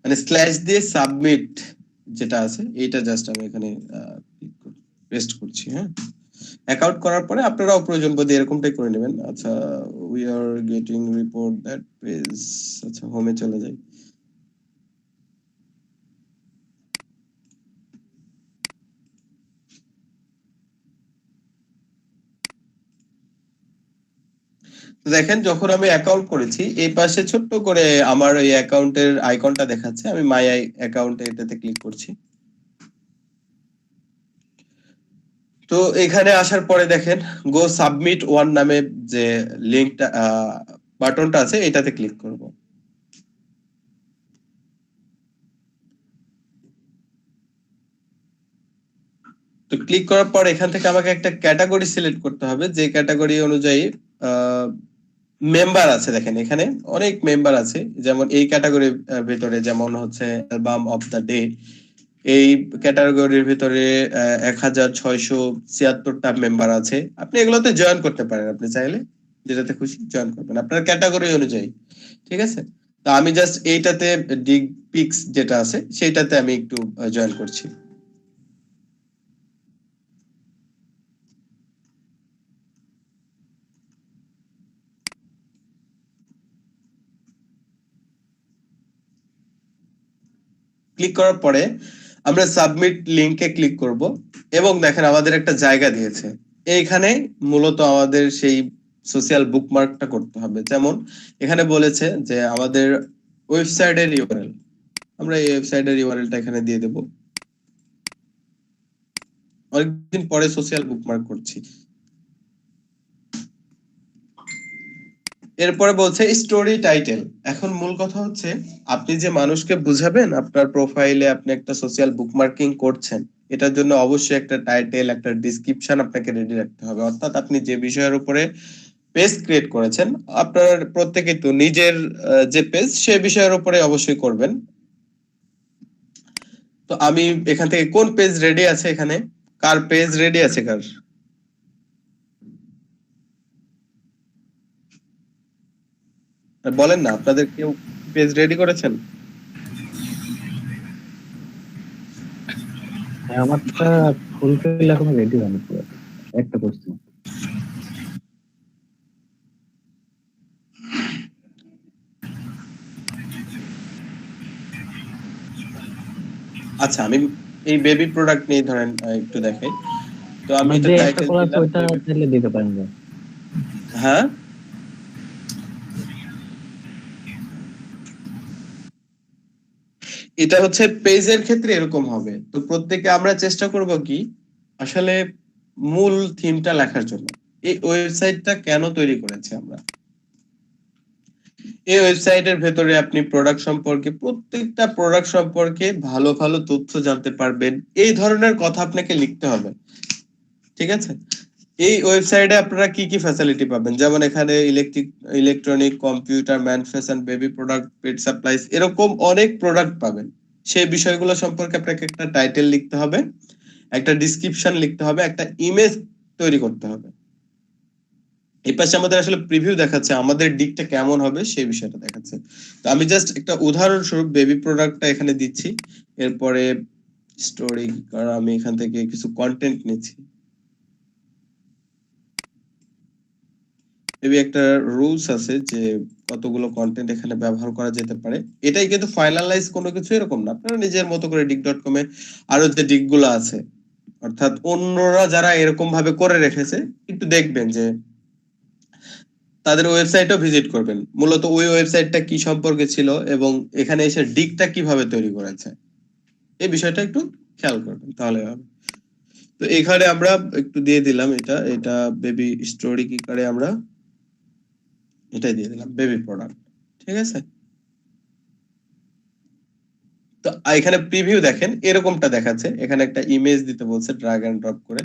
মানে স্ল্যাশ দিয়ে সাবমিট যেটা আছে, এইটা জাস্ট আমি এখানে পেস্ট করছি। হ্যাঁ, অ্যাকাউন্ট করার পরে আপনারাও প্রয়োজন বোধে এরকমটাই করে নেবেন। আচ্ছা, we are getting report that page. আচ্ছা, হোমে চলে যাই। দেখেন, যখন আমি অ্যাকাউন্ট করেছি, এই পাশে ছোট্ট করে আমার ওই অ্যাকাউন্টের আইকনটা দেখাচ্ছে। আমি মাই অ্যাকাউন্টে এটাতে ক্লিক করছি। তো এখানে আসার পরে দেখেন, গো সাবমিট ওয়ান নামে যে লিংকটা বাটনটা আছে, এটাতে ক্লিক করব। তো ক্লিক করার পর এখান থেকে আমাকে একটা ক্যাটাগরি সিলেক্ট করতে হবে, যে ক্যাটাগরি অনুযায়ী মেম্বার আছে। দেখেন এখানে অনেক মেম্বার আছে, যেমন এই ক্যাটাগরির ভিতরে যেমন হচ্ছে অ্যালবাম অফ দ্য ডে, এই ক্যাটাগরির ভিতরে 1676টা মেম্বার আছে। আপনি এগুলোতে জয়েন করতে পারেন, আপনি চাইলে যেটাতে খুশি জয়েন করবেন আপনার ক্যাটাগরি অনুযায়ী। ঠিক আছে, তো আমি জাস্ট এইটাতে ডিগ পিক্স যেটা আছে সেইটাতে আমি একটু জয়েন করছি। ক্লিক করার পরে আমরা সাবমিট লিংকে ক্লিক করব, এবং দেখেন আমাদের একটা জায়গা দিয়েছে। এইখানে মূলত আমাদের সেই সোশ্যাল বুকমার্কটা করতে হবে। যেমন এখানে বলেছে যে আমাদের ওয়েবসাইটের ইউআরএল, আমরা এই ওয়েবসাইটের ইউআরএলটা এখানে দিয়ে দেব। অনেকদিন পরে সোশ্যাল বুকমার্ক করছি। এরপরে বলছে স্টোরি টাইটেল। এখন মূল কথা হচ্ছে, আপনি যে মানুষকে বুঝাবেন আপনার প্রোফাইলে আপনি একটা সোশ্যাল বুকমার্কিং করছেন, এটার জন্য অবশ্যই একটা টাইটেল, একটা ডেসক্রিপশন আপনাকে রেডি রাখতে হবে। অর্থাৎ আপনি যে বিষয়ের উপরে পেজ ক্রিয়েট করেছেন, আপনার প্রত্যেকে তো নিজের যে পেজ সে বিষয়ের উপরে অবশ্যই করবেন। তো আমি এখান থেকে কোন পেজ রেডি আছে, এখানে কার পেজ রেডি আছে, কার বলেন না, আপনাদের কেউ পেজ রেডি করেছেন? আমারটা ফুলফিল এখনো রেডি হয়নি পুরো, একটা করছি। আচ্ছা, আমি এই বেবি প্রোডাক্ট নিয়ে ধরেন একটু দেখাই। তো আমি এটা টাইটেল দিলাম, ওইটা চাইলে দিতে পারেন। হ্যাঁ, এটা হচ্ছে পেজের ক্ষেত্রে এরকম হবে। তো প্রত্যেকে আমরা চেষ্টা করব কি, আসলে মূল থিমটা লেখার জন্য। এই ওয়েবসাইটটা কেন তৈরি করেছে আমরা, এই ওয়েবসাইটের ভেতরে আপনি প্রোডাক্ট সম্পর্কে, প্রত্যেকটা প্রোডাক্ট সম্পর্কে ভালো ভালো তথ্য জানতে পারবেন। এই ধরনের কথা আপনাকে লিখতে হবে, ঠিক আছে? এই ওয়েবসাইটে আপনারা কি কি ফ্যাসিলিটি পাবেন, যেমন এখানে electronic, computer, man fashion, baby product, pet supplies, এরকম অনেক প্রোডাক্ট পাবেন। সেই বিষয়গুলো সম্পর্কে আপনাকে একটা টাইটেল লিখতে হবে, একটা ডিসক্রিপশন লিখতে হবে, একটা ইমেজ তৈরি করতে হবে। এই পাশে আমাদের আসলে প্রিভিউ দেখাচ্ছে, আমাদের দিকটা কেমন হবে সেই বিষয়টা দেখাচ্ছে। তো আমি জাস্ট একটা উদাহরণস্বরূপ বেবি প্রোডাক্টটা এখানে দিচ্ছি, এরপরে স্টোরি, কারণ আমি এখান থেকে কিছু কন্টেন্ট নিচ্ছি। মেবি একটা রুলস আছে যে কতগুলো কন্টেন্ট এখানে ব্যবহার করা যেতে পারে। এটাই কিন্তু ফাইনালাইজ কোনো কিছু এরকম না, আপনারা নিজের মতো করে dig.com এ আরো যে দিকগুলো আছে, অর্থাৎ অন্যরা যারা এরকম ভাবে করে রেখেছে একটু দেখবেন যে তাদের ওয়েবসাইটও ভিজিট করবেন, মূলত ওই ওয়েবসাইটটা কি সম্পর্কে ছিল এবং এখানে এসে দিকটা কিভাবে তৈরি করেছে, এই বিষয়টা একটু খেয়াল করবেন, তাহলে হবে। তো এখানে আমরা একটু দিয়ে দিলাম এটা বেবি স্টোরি কি করে, আমরা এটাই দিয়ে দিলাম বেবি প্রোডাক্ট, ঠিক আছে? তো এখানে প্রিভিউ দেখেন এরকমটা দেখাচ্ছে, এখানে একটা ইমেজ দিতে বলছে, ড্র্যাগ এন্ড ড্রপ করে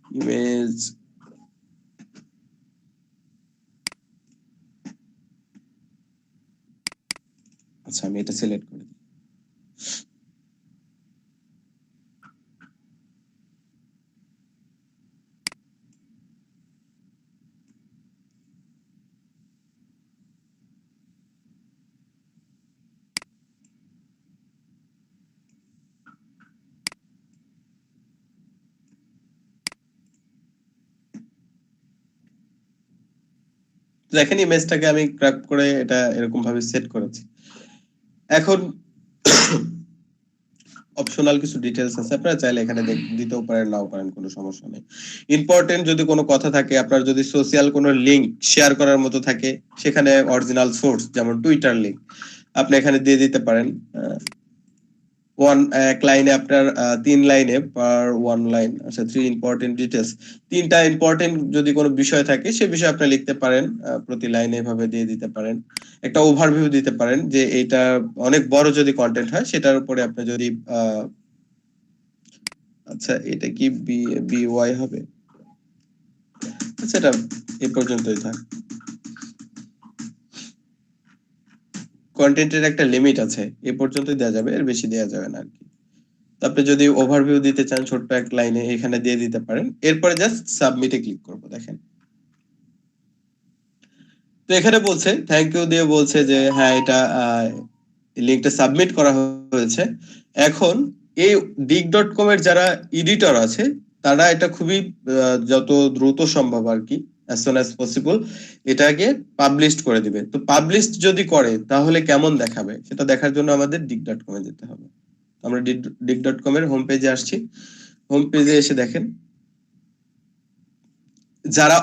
ইমেজ, আচ্ছা আমি এটা সিলেক্ট করে দিই। দেখেন ইমেজটাকে আমি ক্র্যাপ করে এটা এরকম ভাবে সেট করেছি। এখন অপশনাল কিছু ডিটেইলস আছে, আপনারা চাইলে এখানে দিতেও পারেন, নাও পারেন, কোনো সমস্যা নেই। ইম্পর্টেন্ট যদি কোনো কথা থাকে, আপনার যদি সোশ্যাল কোনো লিংক শেয়ার করার মতো থাকে, সেখানে অরিজিনাল সোর্স যেমন টুইটার লিংক আপনি এখানে দিয়ে দিতে পারেন। এক লাইনে আপনার 3 লাইনে পার 1 লাইন, আচ্ছা 3 ইম্পর্টেন্ট ডিটেইলস, 3টা ইম্পর্টেন্ট যদি কোনো বিষয় থাকে সে বিষয়ে আপনি লিখতে পারেন, প্রতি লাইনে এভাবে দিয়ে দিতে পারেন। একটা ওভারভিউ দিতে পারেন যে এটা অনেক বড় যদি কন্টেন্ট হয় সেটার উপরে আপনি যদি আচ্ছা এটা কি বিওয়াই হবে, আচ্ছা এটা এই পর্যন্তই থাক। কন্টেন্টের একটা লিমিট আছে, এই পর্যন্তই দেওয়া যাবে, এর বেশি দেওয়া যাবে না আর কি। আপনি যদি ওভারভিউ দিতে চান ছোট্ট এক লাইনে এখানে দিয়ে দিতে পারেন, এরপরে জাস্ট সাবমিটে ক্লিক করব। দেখেন তো এখানে বলছে থ্যাংক ইউ দিয়ে বলছে যে হ্যাঁ এটা লিংকটা সাবমিট করা হয়েছে। এখন এই dig.com এর যারা এডিটর আছে তারা এটা খুবই যত দ্রুত সম্ভব আর কি, as soon as possible এটাকে পাবলিশড করে দিবে। তো পাবলিশড যদি করে তাহলে কেমন দেখাবে সেটা দেখার জন্য আমাদের dig.com এ যেতে হবে। আমরা dig.com এর হোম পেজে আসছি, হোম পেজে এসে দেখেন যারা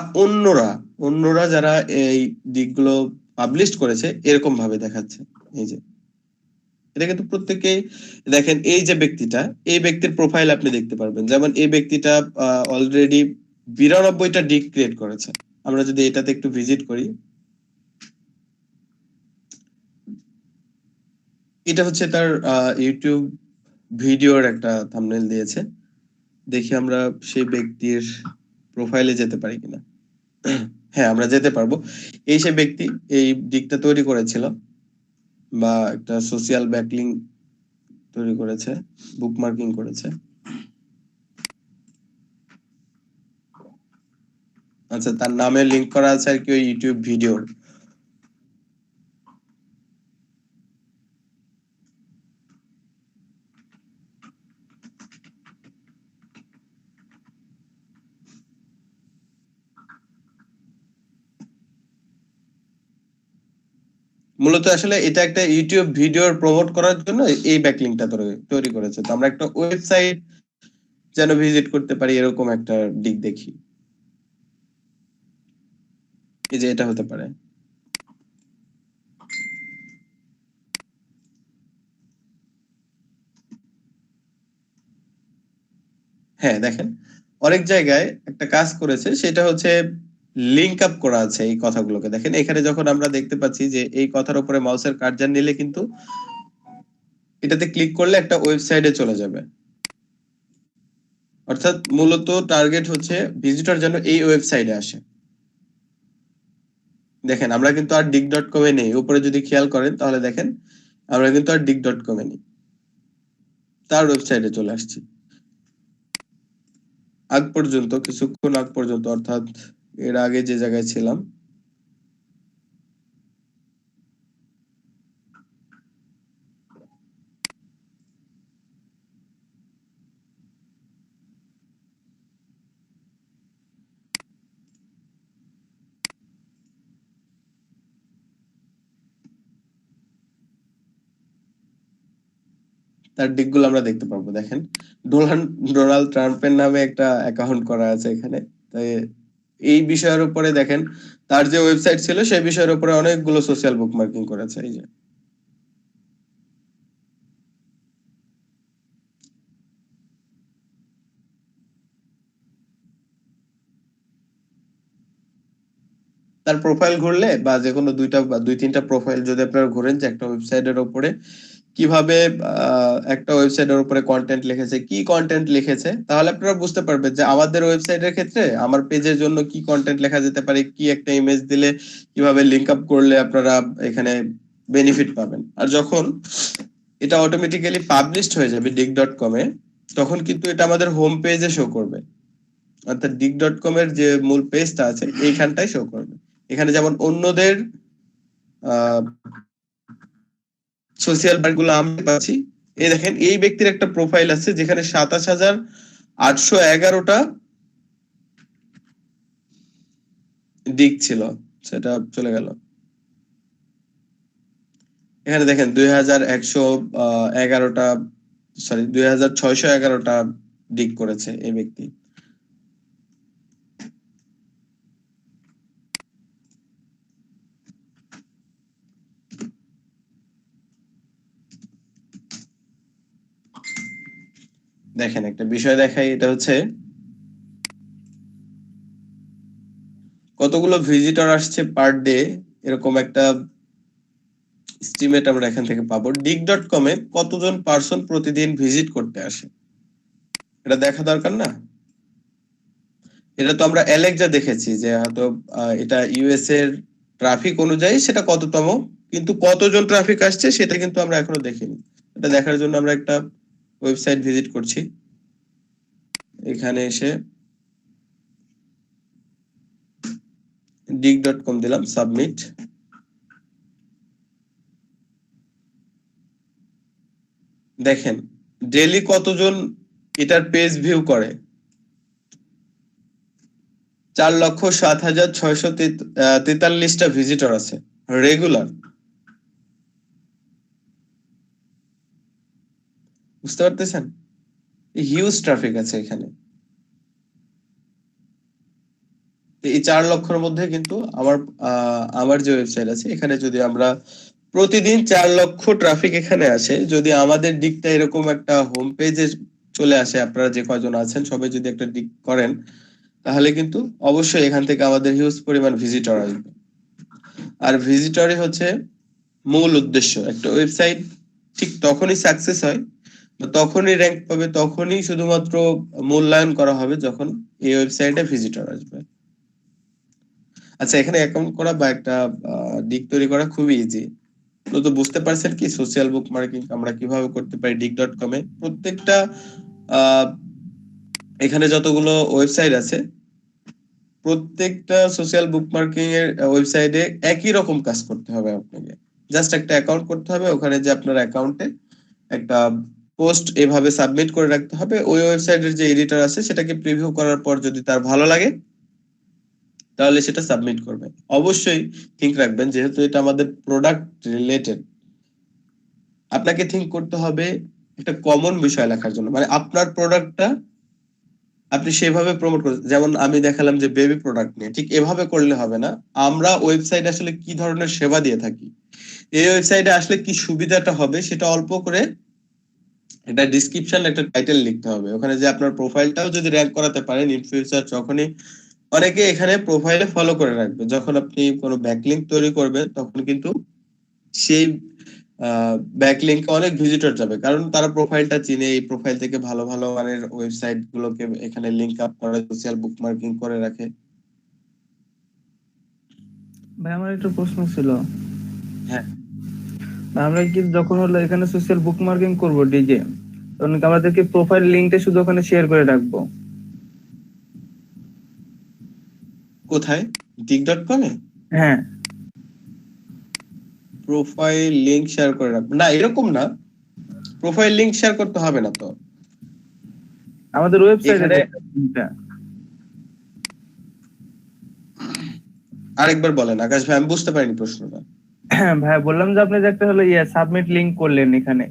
অন্যরা যারা এই দিকগুলো পাবলিশ করেছে এরকম ভাবে দেখাচ্ছে। এই যে এটা কিন্তু প্রত্যেকেই দেখেন, এই যে ব্যক্তিটা, এই ব্যক্তির প্রোফাইল আপনি দেখতে পারবেন, যেমন এই ব্যক্তিটা অলরেডি 92টা দিক ক্রিয়েট করেছে। আমরা যদি এটাতে একটু ভিজিট করি, এটা হচ্ছে তার ইউটিউব ভিডিওর একটা থাম্বনেল দিয়েছে। দেখি আমরা সেই ব্যক্তির প্রোফাইলে যেতে পারি কিনা। হ্যাঁ আমরা যেতে পারবো। এই সে ব্যক্তি এই দিকটা তৈরি করেছিল বা একটা সোশ্যাল ব্যাকলিং তৈরি করেছে, বুকমার্কিং করেছে। আচ্ছা তার নামে লিংক করা আছে আর কি ওই ইউটিউব ভিডিওর। মূলত আসলে এটা একটা ইউটিউব ভিডিওর প্রমোট করার জন্য এই ব্যাকলিংকটা তৈরি করেছে। তো আমরা একটা ওয়েবসাইট যেন ভিজিট করতে পারি এরকম একটা দিক দেখি, এই যে এটা হতে পারে। হ্যাঁ দেখেন অনেক জায়গায় একটা কাজ করেছে, সেটা হচ্ছে লিংক আপ করা আছে এই কথাগুলোকে। দেখেন এখানে যখন আমরা দেখতে পাচ্ছি যে এই কথার উপরে মাউসের কার্সার নিলে কিন্তু এটাতে ক্লিক করলে একটা ওয়েবসাইটে চলে যাবে। অর্থাৎ মূলত টার্গেট হচ্ছে ভিজিটর যেন এই ওয়েবসাইটে আসে। দেখেন আমরা কিন্তু আর dig.com এ নেই, উপরে যদি খেয়াল করেন তাহলে দেখেন আমরা কিন্তু আর dig.com এ নেই, তার ওয়েবসাইটে চলে আসছি। আগ পর্যন্ত, কিছুক্ষণ আগ পর্যন্ত, অর্থাৎ এর আগে যে জায়গায় ছিলাম তার দিকগুলো আমরা দেখতে পাবো। দেখেন ডোনাল্ড ট্রাম্পের নামে একটা অ্যাকাউন্ট করা আছে এখানে। তাই এই বিষয়ের উপরে দেখেন তার যে ওয়েবসাইট ছিল সেই বিষয়ের উপরে অনেকগুলো সোশ্যাল বুকমার্কিং করেছে। এই যে তার প্রোফাইল ঘুরলে বা যে কোনো দুইটা বা দুই তিনটা প্রোফাইল যদি আপনারা ঘুরেন যে একটা ওয়েবসাইটের উপরে কিভাবে একটা ওয়েবসাইটের উপরে কন্টেন্ট লিখেছে, কি কন্টেন্ট লিখেছে, তাহলে আপনারা বুঝতে পারবেন যে আমাদের ওয়েবসাইটের ক্ষেত্রে আমার পেজের জন্য কি কন্টেন্ট লেখা যেতে পারে, কি একটা ইমেজ দিলে কিভাবে লিংক আপ করলে আপনারা এখানে বেনিফিট পাবেন। আর যখন এটা অটোমেটিক্যালি পাবলিশড হয়ে যাবে dig.com এ, তখন কিন্তু এটা আমাদের হোম পেজে শো করবে। অর্থাৎ dig.com এর যে মূল পেজটা আছে এইখানটাই শো করবে। এখানে যেমন অন্যদের সোশ্যাল গুলো আমরা পাচ্ছি, এই দেখেন এই ব্যক্তির একটা প্রোফাইল আছে যেখানে 27,811টা দিক ছিল, সেটা চলে গেল। এখানে দেখেন 2,611টা দিক করেছে এই ব্যক্তি। দেখেন একটা বিষয় দেখাই, এটা হচ্ছে কতগুলো ভিজিটর আসছে পার ডে, এরকম একটা এস্টিমেট আমরা এখান থেকে পাবো। dig.com এ কতজন পার্সন প্রতিদিন ভিজিট করতে আসে এটা দেখা দরকার না? এটা তো আমরা অ্যালেক্সা দেখেছি যে হয়তো এটা ইউএস এর ট্রাফিক অনুযায়ী সেটা কততম, কিন্তু কতজন ট্রাফিক আসছে সেটা কিন্তু আমরা এখনো দেখিনি। এটা দেখার জন্য আমরা একটা ওয়েবসাইট ভিজিট করছি। এখানে এসে dig.com দিলাম, সাবমিট। দেখেন ডেইলি কতজন এটার পেজ ভিউ করে, 4,07,643টা ভিজিটর আছে রেগুলার। বুঝতে পারতেছেন? হিউজ ট্রাফিক আছে এখানে। এই 4 লক্ষের মধ্যে কিন্তু আমার যে ওয়েবসাইট আছে এখানে যদি আমরা প্রতিদিন 4 লক্ষ ট্রাফিক এখানে আসে, যদি আমাদের দিকটা এরকম একটা হোম পেজে চলে আসে, আপনারা যে কয়জন আছেন সবাই যদি একটা দিক করেন, তাহলে কিন্তু অবশ্যই এখান থেকে আমাদের হিউজ পরিমাণ ভিজিটর আসবে। আর ভিজিটরই হচ্ছে মূল উদ্দেশ্য। একটা ওয়েবসাইট ঠিক তখনই সাকসেস হয়, তখনই র্যাঙ্ক পাবে, তখনই শুধুমাত্র মূল্যায়ন করা হবে যখন এই ওয়েবসাইটে ভিজিটর আসবে। আচ্ছা, এখানে অ্যাকাউন্ট করা বা একটা দিক তৈরি করা খুবই ইজি। তো বুঝতে পারছেন কি সোশ্যাল বুক মার্কিং আমরা কিভাবে করতে পারি dig.com এ? প্রত্যেকটা এখানে যতগুলো ওয়েবসাইট আছে প্রত্যেকটা সোশ্যাল বুক মার্কিং এর ওয়েবসাইটে একই রকম কাজ করতে হবে আপনাকে। জাস্ট একটা অ্যাকাউন্ট করতে হবে, ওখানে যে আপনার অ্যাকাউন্টে একটা পোস্ট এভাবে সাবমিট করে রাখতে হবে। ওই ওয়েবসাইটের যে এডিটর আছে সেটাকে প্রিভিউ করার পর যদি তার ভালো লাগে তাহলে সেটা সাবমিট করবে। অবশ্যই থিঙ্ক রাখবেন যেহেতু এটা আমাদের প্রোডাক্ট রিলেটেড, আপনাকে থিঙ্ক করতে হবে একটা কমন বিষয় লেখার জন্য, মানে আপনার প্রোডাক্টটা আপনি সেভাবে প্রমোট করছেন। যেমন আমি দেখালাম যে বেবি প্রোডাক্ট নিয়ে, ঠিক এভাবে করলে হবে না। আমরা ওয়েবসাইট আসলে কি ধরনের সেবা দিয়ে থাকি, এই ওয়েবসাইটে আসলে কি সুবিধাটা হবে সেটা অল্প করে একটা ডিসক্রিপশন, একটা টাইটেল লিখতে হবে। ওখানে যে আপনার প্রোফাইলটাও যদি র্যাঙ্ক করাতে পারেন ইন ফিউচার যখনই অনেকে এখানে প্রোফাইলে ফলো করে রাখবে, যখন আপনি কোনো ব্যাকলিংক তৈরি করবেন তখন কিন্তু সেই ব্যাকলিংকে অনেক ভিজিটর যাবে, কারণ তারা প্রোফাইলটা চিনে, এই প্রোফাইল থেকে ভালো ভালো মানের ওয়েবসাইট গুলোকে এখানে লিংক আপ করে সোশ্যাল বুকমার্কিং করে রাখে। ভাই আমার একটা প্রশ্ন ছিল। হ্যাঁ। ভাই, আমরা কি যখন হলো এখানে সোশ্যাল বুকমার্কিং করব ডিজে, তখন কি আমাদেরকে প্রোফাইল লিংকটা শুধু ওখানে শেয়ার করে রাখবো? কোথায়? dig.com এ হ্যাঁ। প্রোফাইল লিংক শেয়ার করে রাখবে না, এরকম না, প্রোফাইল লিংক শেয়ার করতে হবে না তো। আমাদের ওয়েবসাইটে এখানে আরেকবার বলেন আকাশ ভাই, আমি বুঝতে পারিনি প্রশ্নটা। ভাই বললাম যে আপনি যে একটা হলো সাবমিট লিংক করলেন,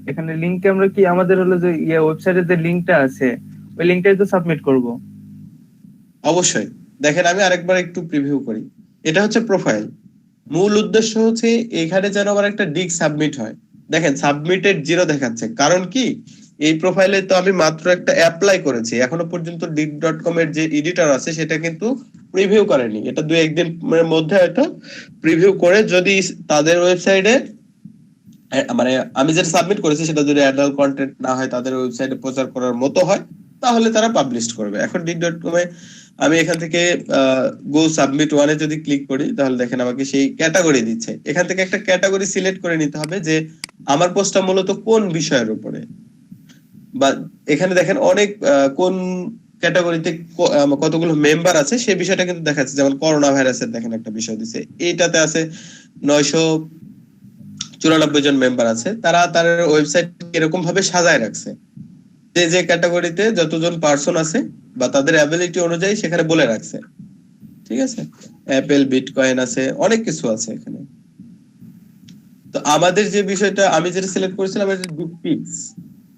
এখানে লিংকে আমরা কি আমাদের হলো যে ওয়েবসাইটের যে লিংকটা আছে ওই লিংকটাই তো সাবমিট করব? অবশ্যই। দেখেন আমি আরেকবার একটু প্রিভিউ করি। এটা হচ্ছে প্রোফাইল, মূল উদ্দেশ্য হচ্ছে এখানে যেন আমার একটা ডিগ সাবমিট হয়। দেখেন সাবমিটেড 0 দেখাচ্ছে, কারণ কি এই প্রোফাইলে তো আমি মাত্র একটা অ্যাপ্লাই করেছি, এখনো পর্যন্ত dig.com এর যে এডিটর আছে সেটা কিন্তু প্রিভিউ করেনি। এটা 2-1 দিনের মধ্যে হয়তো প্রিভিউ করে, যদি তাদের ওয়েবসাইটে মানে আমি যেটা সাবমিট করেছি সেটা যদি অ্যাডাল্ট কন্টেন্ট না হয়, তাদের ওয়েবসাইটে প্রচার করার মতো হয়, তাহলে তারা পাবলিশ করবে। এখন dig.com এ আমি এখান থেকে গো সাবমিট 1 এ যদি ক্লিক করি, তাহলে দেখেন আমাকে সেই ক্যাটাগরি দিচ্ছে। এখান থেকে একটা ক্যাটাগরি সিলেক্ট করে নিতে হবে যে আমার পোস্টটা মূলত কোন বিষয়ের উপরে, বা এখানে দেখেন অনেক কোন ক্যাটাগরিতে কতগুলো মেম্বার আছে সেই বিষয়টা কিন্তু দেখাচ্ছে। যেমন করোনা ভাইরাসের দেখেন একটা বিষয় দিছে, এইটাতে আছে 994 জন মেম্বার আছে। তারা তার ওয়েবসাইট এরকম ভাবে সাজায় রাখছে যে যে ক্যাটাগরিতে যতজন পার্সন আছে বা তাদের অ্যাবিলিটি অনুযায়ী সেখানে বলে রাখছে। ঠিক আছে, অ্যাপেল, বিটকয়েন আছে, অনেক কিছু আছে এখানে। তো আমাদের যে বিষয়টা আমি যেটা সিলেক্ট করেছিলাম এটা ডিগপিক্স।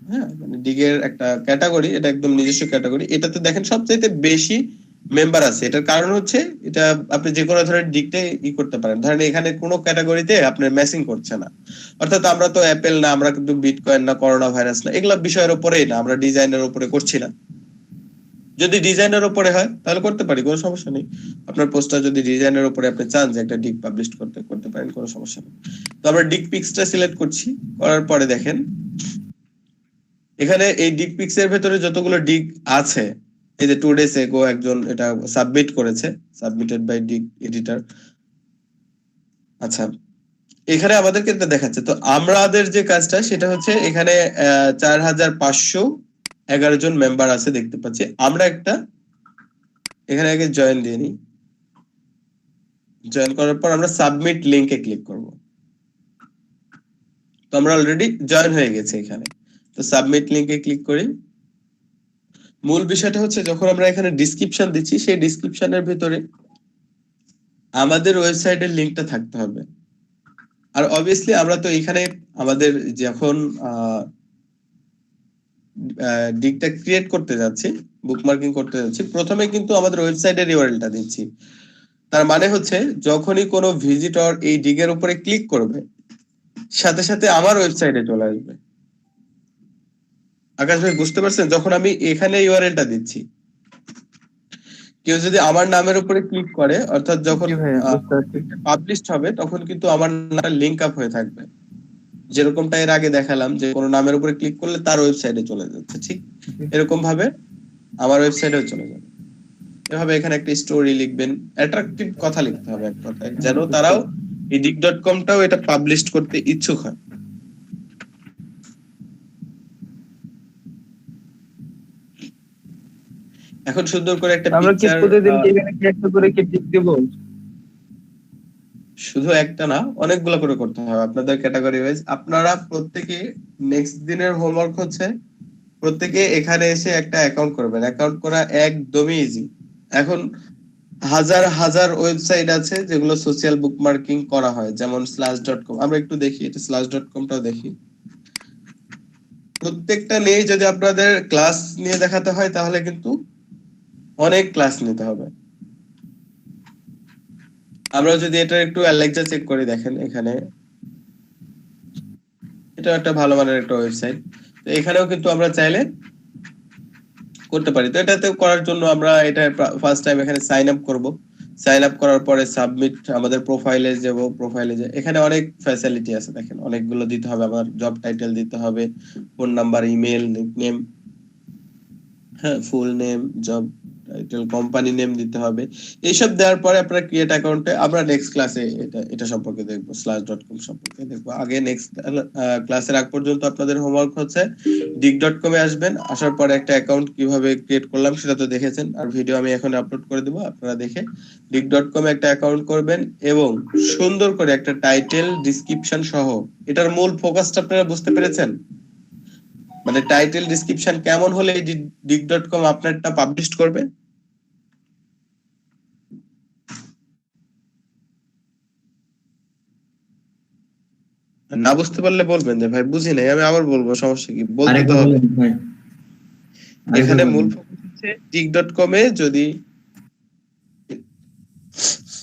হ্যাঁ, মানে ডিগের একটা ক্যাটাগরি, এটা একদম নিজস্ব ক্যাটাগরি। এটাতে দেখেন সবচেয়ে বেশি মেম্বার আছে। এটার কারণ হচ্ছে এটা আপনি যে কোনো ধরনের ডিগতে করতে পারেন। ধরেন এখানে কোনো ক্যাটাগরিতে আপনার ম্যাচিং করছে না, অর্থাৎ আমরা তো অ্যাপেল না, আমরা কিন্তু বিটকয়েন না, করোনা ভাইরাস না, এগুলা বিষয়ের উপরেই না, আমরা ডিজাইনের উপরে করছি না। যদি ডিজাইনের উপরে হয় তাহলে করতে পারি, কোনো সমস্যা নেই। আপনার পোস্টটা যদি ডিজাইনের উপরে আপনি চান যে একটা ডিগ পাবলিশ করতে পারেন, কোনো সমস্যা নেই। তো আমরা ডিগ পিক্সটা সিলেক্ট করছি, করার পরে দেখেন এখানে এই ডিগ পিক্স এর ভেতরে যতগুলো ডিগ আছে, এই যে 2 days ago একজন এটা সাবমিট করেছে, সাবমিটেড বাই ডিগ এডিটর। আচ্ছা, এখানে আমাদেরকে এটা দেখাচ্ছে। তো আমাদের যে কাজটা সেটা হচ্ছে এখানে 4511 জন মেম্বার আছে দেখতে পাচ্ছি। আমরা একটা এখানে আগে জয়েন দিয়ে নিই। জয়েন করার পর আমরা সাবমিট লিংকে ক্লিক করব। তো আমরা অলরেডি জয়েন হয়ে গেছে এখানে। তো সাবমিট লিংকে ক্লিক করি। মূল বিষয়টা হচ্ছে যখন আমরা এখানে ডেসক্রিপশন দিচ্ছি, সেই ডেসক্রিপশনের ভিতরে আমাদের ওয়েবসাইটের লিংকটা থাকতে হবে। আর অবভিয়াসলি আমরা তো এখানে আমাদের যখন ডিগটা ক্রিয়েট করতে যাচ্ছি, বুকমার্কিং করতে যাচ্ছি, প্রথমে কিন্তু আমাদের ওয়েবসাইটের ইউআরএলটা দিচ্ছি। তার মানে হচ্ছে যখনই কোনো ভিজিটর এই ডিগের উপরে ক্লিক করবে, সাথে সাথে আমার ওয়েবসাইটে চলে আসবে। আকাশ ভাই বুঝতে পারছেন? যখন আমি এখানে ইউআরএলটা দিচ্ছি, কেউ যদি আমার নামের উপরে ক্লিক করে, অর্থাৎ যখন পাবলিশড হবে তখন কিন্তু আমার নামটা লিংক আপ হয়ে থাকবে। যেরকমটা এর আগে দেখালাম যে কোনো নামের উপরে ক্লিক করলে তার ওয়েবসাইটে চলে যাচ্ছে, ঠিক এরকম ভাবে আমার ওয়েবসাইটেও চলে যাবে। এভাবে এখানে একটা স্টোরি লিখবেন, অ্যাট্রাকটিভ কথা লিখতে হবে এক কথায়, যেন তারাও এই dig.com-টাও এটা পাবলিশ করতে ইচ্ছুক হয়। এখন সুন্দর করে একটা আমরা কি পিকচার, প্রতিদিন কি এখানে কি একটা করে কি টিক দেব? শুধু একটা না, অনেকগুলো করে করতে হবে আপনাদের ক্যাটাগরি ওয়াইজ। আপনারা প্রত্যেকে নেক্সট দিনের হোমওয়ার্ক হচ্ছে প্রত্যেকে এখানে এসে একটা অ্যাকাউন্ট করবেন। অ্যাকাউন্ট করা একদমই ইজি। এখন হাজার হাজার ওয়েবসাইট আছে যেগুলো সোশ্যাল বুকমার্কিং করা হয়, যেমন slash.com। আমরা একটু দেখি, এটা slash.com-টাও দেখি। প্রত্যেকটা নিয়ে যদি আপনাদের ক্লাস নিয়ে দেখাতে হয় তাহলে কিন্তু অনেক ক্লাস নিতে হবে। আমরা যদি এটা একটু অ্যালেক্সা চেক করে দেখেন, এখানে এটা একটা ভালো মানের একটা ওয়েবসাইট। তো এখানেও কিন্তু আমরা চাইলে করতে পারি। তো এটাতে করার জন্য আমরা এটা ফার্স্ট টাইম এখানে সাইন আপ করব। সাইন আপ করার পরে সাবমিট আমাদের প্রোফাইলে যাব। প্রোফাইলে যে এখানে অনেক ফ্যাসিলিটি আছে, দেখেন অনেকগুলো দিতে হবে। আমার জব টাইটেল দিতে হবে, ফোন নাম্বার, ইমেল, নিকনেম, হ্যাঁ, full name, job title, company name দিতে হবে। এইসব দেওয়ার পরে আপনারা ক্রিয়েট অ্যাকাউন্টে আমরা নেক্সট ক্লাসে এটা সম্পর্কে দেখবো, slash.com সম্পর্কে দেখবো। আগে নেক্সট ক্লাসের আগ পর্যন্ত আপনাদের হোমওয়ার্ক হচ্ছে dig.com এ আসবেন। আসার পরে একটা অ্যাকাউন্ট কিভাবে ক্রিয়েট করলাম সেটা তো দেখেছেন, আর ভিডিও আমি এখন আপলোড করে দেবো, আপনারা দেখে dig.com এ একটা অ্যাকাউন্ট করবেন এবং সুন্দর করে একটা টাইটেল, ডেসক্রিপশন সহ। এটার মূল ফোকাসটা আপনারা বুঝতে পেরেছেন? মানে টাইটেল, ডেসক্রিপশন কেমন হলে dig.com আপনারটা পাবলিশ করবে? না বুঝতে পারলে বলবেন যে ভাই বুঝি নাই, আমি আবার বলবো, সমস্যা কি, বলতে তো আরেকবার হবে। বলেন ভাই। এখানে আরেকবার মূল বলেন। ফোকাস হচ্ছে dig.com এ যদি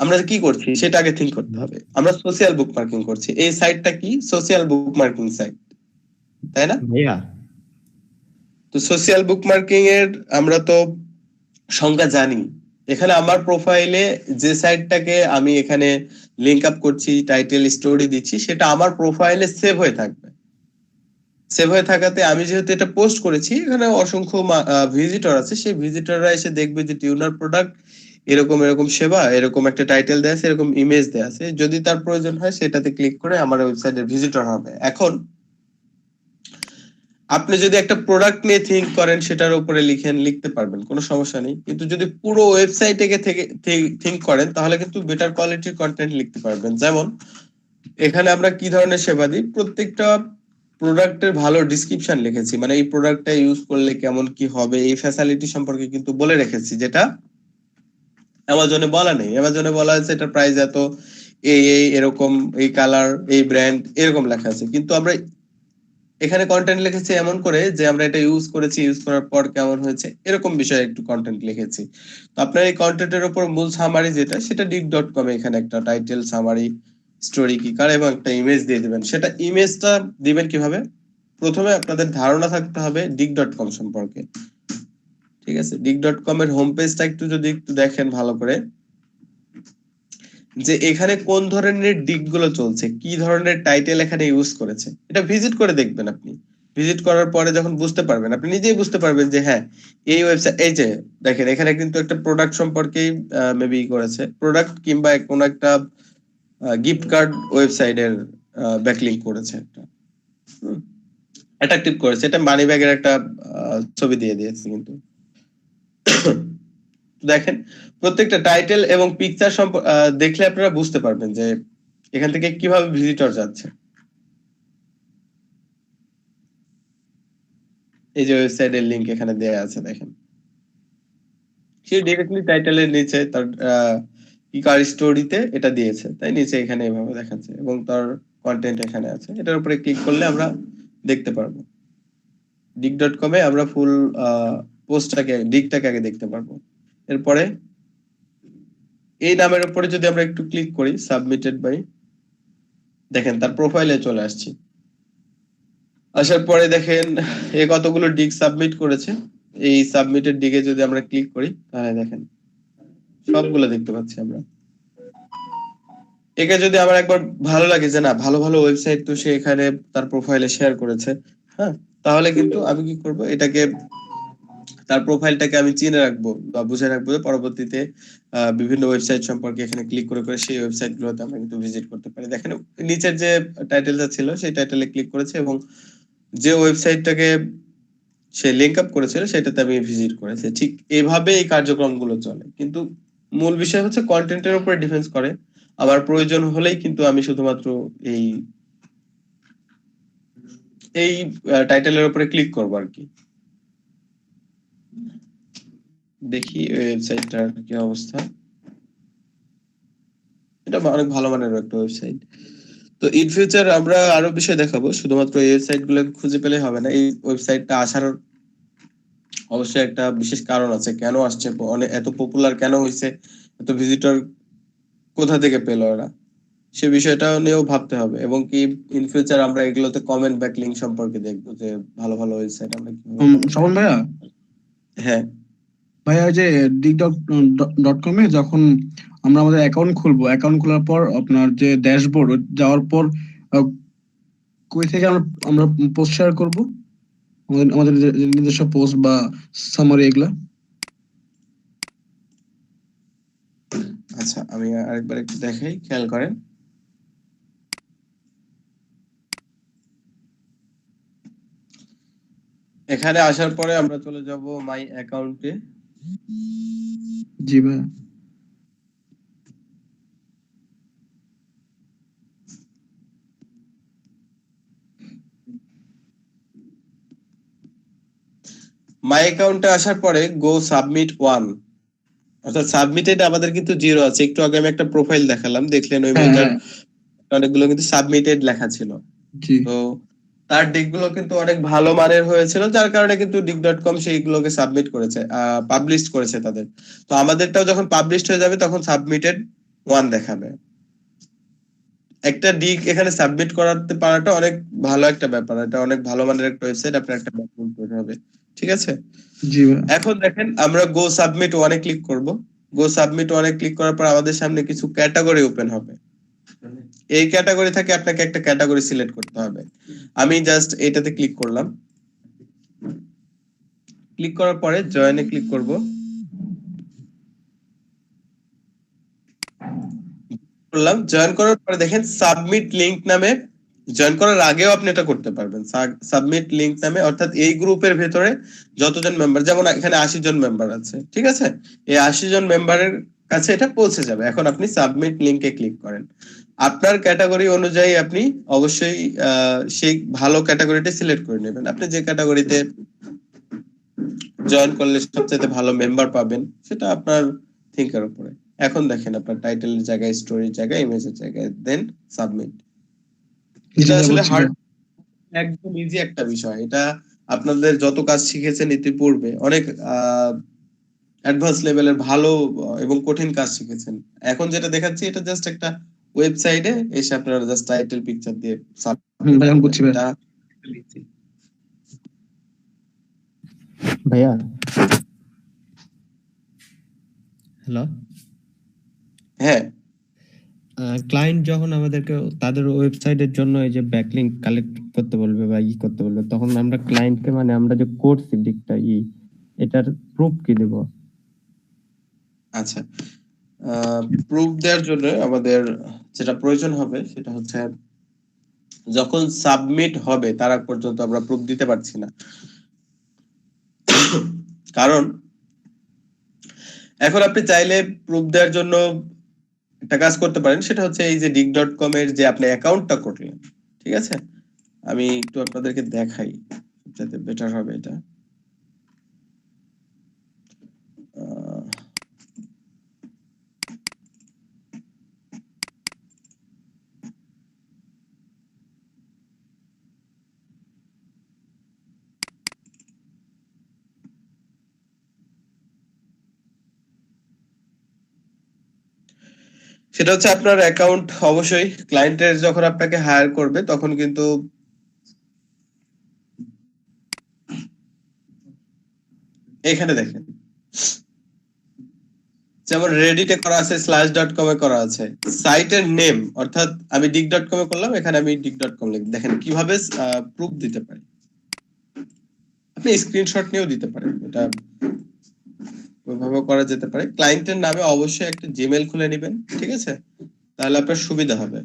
আমরা কি করছি সেটা আগে থিঙ্ক করতে হবে। আমরা সোশ্যাল বুক মার্কিং করছি, এই সাইটটা কি সোশ্যাল বুক মার্কিং সাইট, তাই না? ভাইয়া তো সোশ্যাল বুক মার্কিং এর আমরা তো সংজ্ঞা জানি। এখানে আমার প্রোফাইলে যে সাইটটাকে আমি এখানে লিংক আপ করছি, টাইটেল, স্টোরি দিচ্ছি, সেটা আমার প্রোফাইলে সেভ হয়ে থাকবে। সেভ হয়ে থাকাতে আমি যেহেতু এটা পোস্ট করেছি, এখানে অসংখ্য ভিজিটর আছে, সেই ভিজিটররা এসে দেখবে যে টিউনার প্রোডাক্ট এরকম এরকম সেবা, এরকম একটা টাইটেল দেয়া আছে, এরকম ইমেজ দেয়া আছে। যদি তার প্রয়োজন হয় সেটাতে ক্লিক করে আমার ওয়েবসাইটের ভিজিটর হবে। এখন আপনি যদি একটা প্রোডাক্ট নিয়ে থিঙ্ক করেন, সেটার উপরে লিখতে পারবেন, কোনো সমস্যা নেই। কিন্তু যদি পুরো ওয়েবসাইটে থেকে থিঙ্ক করেন তাহলে কিন্তু বেটার কোয়ালিটির কন্টেন্ট লিখতে পারবেন। যেমন এখানে আমরা কি ধরনের সেবা দিই, প্রত্যেকটা প্রোডাক্টের ভালো ডেসক্রিপশন লিখেছি, মানে এই প্রোডাক্টটা ইউজ করলে কেমন কি হবে, এই ফ্যাসিলিটি সম্পর্কে কিন্তু বলে রেখেছি, যেটা অ্যামাজনে বলা নেই। অ্যামাজনে বলা আছে এটা প্রাইস এত, এরকম, এই কালার, এই ব্র্যান্ড, এরকম লেখা আছে। কিন্তু আমরা এখানে কন্টেন্ট লিখেছি এমন করে যে আমরা এটা ইউজ করেছি, ইউজ করার পর কেমন হয়েছে, এরকম বিষয়ে একটু কন্টেন্ট লিখেছি। তো আপনার এই কন্টেন্টের উপর মূল সামারি যেটা, সেটা dig.com এ এখানে একটা টাইটেল, সামারি, স্টোরি কি কার এবং একটা ইমেজ দিয়ে দিবেন। সেটা ইমেজটা দিবেন কিভাবে? প্রথমে আপনাদের ধারণা থাকতে হবে dig.com সম্পর্কে, ঠিক আছে? dig.com এর হোম পেজটা একটু দেখেন ভালো করে, যে এখানে কোন ধরনের দিকগুলো চলছে, কি ধরনের টাইটেল এখানে ইউজ করেছে, এটা ভিজিট করে দেখবেন। আপনি ভিজিট করার পরে যখন বুঝতে পারবেন, আপনি নিজেই বুঝতে পারবেন যে হ্যাঁ, এই ওয়েবসাইট, এই যে দেখেন এখানে কিন্তু একটা প্রোডাক্ট সম্পর্কেই মেবি করেছে, প্রোডাক্ট কিংবা কোন একটা গিফট কার্ড ওয়েবসাইটের ব্যাকলিংক করেছে, একটা অ্যাট্রাকটিভ করেছে, এটা মানি ব্যাগের একটা ছবি দিয়ে দিয়েছে। কিন্তু দেখেন প্রত্যেকটা টাইটেল এবং পিকচার দেখলে আপনারা বুঝতে পারবেন যে এখান থেকে কিভাবে ভিজিটর যাচ্ছে। এই যে ওয়েবসাইটের লিংক এখানে দেয়া আছে, দেখেন সে ডিরেক্টলি টাইটেলের নিচে তার কি কার স্টোরিতে এটা দিয়েছে, তাই নিচে এখানে এভাবে দেখাচ্ছে এবং তার কন্টেন্ট এখানে আছে। এটার উপরে ক্লিক করলে আমরা দেখতে পারবো। dig.com এ আমরা ফুল দিকটাকে আগে দেখতে পারবো। এরপরে এই নামের উপরে যদি আমরা একটু ক্লিক করি, সাবমিটেড বাই, দেখেন তার প্রোফাইলে চলে আসছি। আসার পরে দেখেন এ কতগুলো ডিগ সাবমিট করেছে। এই সাবমিটেড ডিগে যদি আমরা ক্লিক করি তাহলে দেখেন সবগুলো দেখতে পাচ্ছি আমরা। একে যদি আমার একবার ভালো লাগে যে না, ভালো ভালো ওয়েবসাইট তো সে এখানে তার প্রোফাইলে শেয়ার করেছে, হ্যাঁ, তাহলে কিন্তু আমি কি করব, এটাকে, তার প্রোফাইলটাকে আমি চিনে রাখবো বা বুঝে রাখবো, পরবর্তীতে বিভিন্ন ওয়েবসাইট সম্পর্কে এখানে ক্লিক করে করে সেই ওয়েবসাইট গুলোতে আমরা কিন্তু ভিজিট করতে পারি। দেখেন নিচের যে টাইটেলটা ছিল সেই টাইটেলে ক্লিক করেছে এবং যে ওয়েবসাইটটাকে সে লিংক আপ করেছিল সেটাতে আমি ভিজিট করেছি। ঠিক এইভাবে এই কার্যক্রমগুলো চলে, কিন্তু মূল বিষয় হচ্ছে কন্টেন্টের উপরে ডিফেন্স করে। আমার প্রয়োজন হলেই কিন্তু আমি শুধুমাত্র এই টাইটেলের উপরে ক্লিক করবো আর কি। দেখি ওয়েবসাইটটার কি অবস্থা। এটা অনেক ভালো মানের একটা ওয়েবসাইট। তো ইন ফিউচার আমরা আরো বিষয় দেখাবো, শুধুমাত্র এই ওয়েবসাইট গুলো খুঁজে পেলে হবে না। এই ওয়েবসাইটটা আসার অবশ্যই একটা বিশেষ কারণ আছে, কেন আসছে, এত পপুলার কেন হয়েছে, এত ভিজিটর কোথা থেকে পেল ওরা, সে বিষয়টা নিয়েও ভাবতে হবে। এবং কি ইন ফিউচার আমরা এগুলোতে কমেন্ট ব্যাকলিংক সম্পর্কে দেখবো, যে ভালো ভালো ওয়েবসাইট আমরা স্বপন ভাইয়া, হ্যাঁ ভাইয়া ওই যে dig.com এ যখন আমরা আমাদের অ্যাকাউন্ট খুলবো, অ্যাকাউন্ট খোলার পর আপনার যে ড্যাশবোর্ড যাওয়ার পর আহ, কই থেকে আমরা আমরা পোস্ট শেয়ার করবো আমাদের যে নিজস্ব পোস্ট বা সামারি এগুলা? আচ্ছা, আমি আরেকবার একটু দেখাই, খেয়াল করেন। এখানে আসার পরে আমরা চলে যাব মাই অ্যাকাউন্টে। জি ভাইয়া। মাই অ্যাকাউন্টে আসার পরে গো সাবমিট 1, অর্থাৎ সাবমিটেড আমাদের কিন্তু 0 আছে। একটু আগে আমি একটা প্রোফাইল দেখালাম, দেখলেন ওই হ্যাঁ, মেয়েটার হ্যাঁ, অনেকগুলো কিন্তু সাবমিটেড লেখা ছিল। জি তো তার দিকগুলো কিন্তু অনেক ভালো মানের হয়েছিল, যার কারণে কিন্তু dig.com সেইগুলোকে সাবমিট করেছে, পাবলিশ করেছে তাদের। তো আমাদেরটাও যখন পাবলিশড হয়ে যাবে তখন সাবমিটেড 1 দেখাবে। একটা ডিগ এখানে সাবমিট করাতে পারাটা অনেক ভালো একটা ব্যাপার, এটা অনেক ভালো মানের একটা ওয়েবসাইট, আপনার একটা ব্যাকগ্রাউন্ড তৈরি হবে। ঠিক আছে, জি ভাইয়া। এখন দেখেন আমরা গো সাবমিট 1 এ ক্লিক করব। গো সাবমিট 1 এ ক্লিক করার পর আমাদের সামনে কিছু ক্যাটাগরি ওপেন হবে। এই ক্যাটাগরি থেকে আপনাকে একটা ক্যাটাগরি সিলেক্ট করতে হবে। আমি জাস্ট এটাতে ক্লিক করলাম। ক্লিক করার পরে জয়েনে ক্লিক করব। করলাম, জয়েন করার পরে দেখেন সাবমিট লিংক নামে, জয়েন করার আগেও আপনি এটা করতে পারবেন। সাবমিট লিংক নামে, অর্থাৎ এই গ্রুপের ভেতরে যতজন মেম্বার, যেমন এখানে 80 জন মেম্বার আছে, ঠিক আছে, এই 80 জন মেম্বারের কাছে এটা পৌঁছে যাবে। এখন আপনি সাবমিট লিংকে ক্লিক করেন। আপনার ক্যাটাগরি অনুযায়ী আপনি অবশ্যই সেই ভালো ক্যাটাগরিটা সিলেক্ট করে নেবেন। আপনি যে ক্যাটাগরিতে জয়েন করলে সবচেয়ে ভালো মেম্বার পাবেন সেটা আপনার থিঙ্কের উপরে। এখন দেখেন আপনার টাইটেলের জায়গায়, স্টোরির জায়গায়, ইমেজের জায়গায়, দেন সাবমিট। এটা আসলে হার্ড, একদম ইজি একটা বিষয়। এটা আপনাদের যত কাজ শিখেছেন ইতিপূর্বে অনেক অ্যাডভান্স লেভেলের ভালো এবং কঠিন কাজ শিখেছেন। এখন যেটা দেখাচ্ছি এটা জাস্ট একটা ওয়েবসাইটে এসে আপনারা জাস্ট টাইটেল পিকচার দিয়ে ভাই আমি বুঝছি ভাইয়া। ভাইয়া হ্যালো, হ্যাঁ, ক্লায়েন্ট যখন আমাদেরকে তাদের ওয়েবসাইটের জন্য এই যে ব্যাকলিংক কালেক্ট করতে বলবে বা করতে বলবে, তখন আমরা ক্লায়েন্টকে মানে আমরা যে করছি দিকটা এটার প্রুফ কি দেব? আচ্ছা, প্রুফ দেওয়ার জন্য আমাদের যেটা প্রয়োজন হবে সেটা হচ্ছে যখন সাবমিট হবে তার আগ পর্যন্ত আমরা প্রুফ দিতে পারছি না, কারণ এখন আপনি চাইলে প্রুফ দেওয়ার জন্য একটা কাজ করতে পারেন, সেটা হচ্ছে এই যে dig.com এর যে আপনি অ্যাকাউন্টটা করলেন, ঠিক আছে, আমি একটু আপনাদেরকে দেখাই, যাতে বেটার হবে এটা। সেটা হচ্ছে আপনার অ্যাকাউন্ট, অবশ্যই ক্লায়েন্টের যখন আপনাকে হায়ার করবে তখন কিন্তু এখানে দেখেন যেমন রেডিটে করা আছে, slash.com এ করা আছে, সাইটের নেম, অর্থাৎ আমি dig.com এ করলাম, এখানে আমি dig.com লিখি। দেখেন কিভাবে প্রুফ দিতে পারি, আপনি স্ক্রিনশট নিয়েও দিতে পারেন, এটা ওইভাবে করা যেতে পারে। ক্লায়েন্টের নামে অবশ্যই একটা জিমেইল খুলে নেবেন, ঠিক আছে, তাহলে আপনার সুবিধা হবে।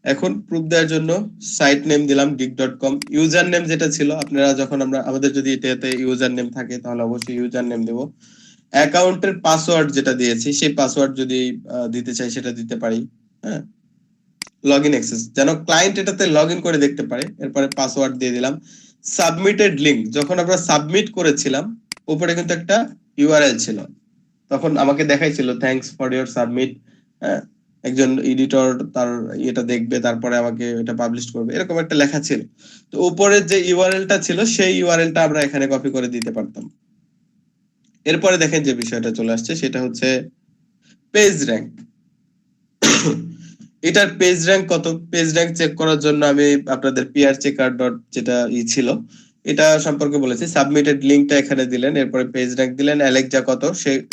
এখন প্রুফ দেওয়ার জন্য সাইট নেম দিলাম dig.com, ইউজার নেম যেটা ছিল, আপনারা যখন আমাদের যদি এটাতে ইউজার নেম থাকে তাহলে অবশ্যই ইউজার নেম দেব। অ্যাকাউন্টের পাসওয়ার্ড যেটা দিয়েছি সেই পাসওয়ার্ড যদি দিতে চাই সেটা দিতে পারি, হ্যাঁ, লগইন অ্যাক্সেস যেন ক্লায়েন্ট এটাতে লগইন করে দেখতে পারে, এরপরে পাসওয়ার্ড দিয়ে দিলাম। সাবমিটেড লিংক, যখন আমরা সাবমিট করেছিলাম উপরে কিন্তু একটা ইউআরএল ছিল, তখন আমাকে দেখাইছিল থ্যাঙ্কস ফর ইওর সাবমিট, হ্যাঁ, একজন এডিটর তার এটা দেখবে তারপরে আমাকে এটা পাবলিশ করবে, এরকম একটা লেখা ছিল। তো উপরের যে ইউআরএলটা ছিল সেই ইউআরএলটা আমরা এখানে কপি করে দিতে পারতাম। এরপরে দেখেন যে বিষয়টা চলে আসছে সেটা হচ্ছে পেজ র্যাঙ্ক। এটার পেজ র্যাঙ্ক কত, পেজ র্যাঙ্ক চেক করার জন্য আমি আপনাদের পিআর চেকার ডট যেটা ছিল এটা সম্পর্কে বলেছি। সাবমিটেড লিঙ্কটা এখানে দিলেন, এরপরে পেজ র্যাঙ্ক দিলেন, অ্যালেক্সা কত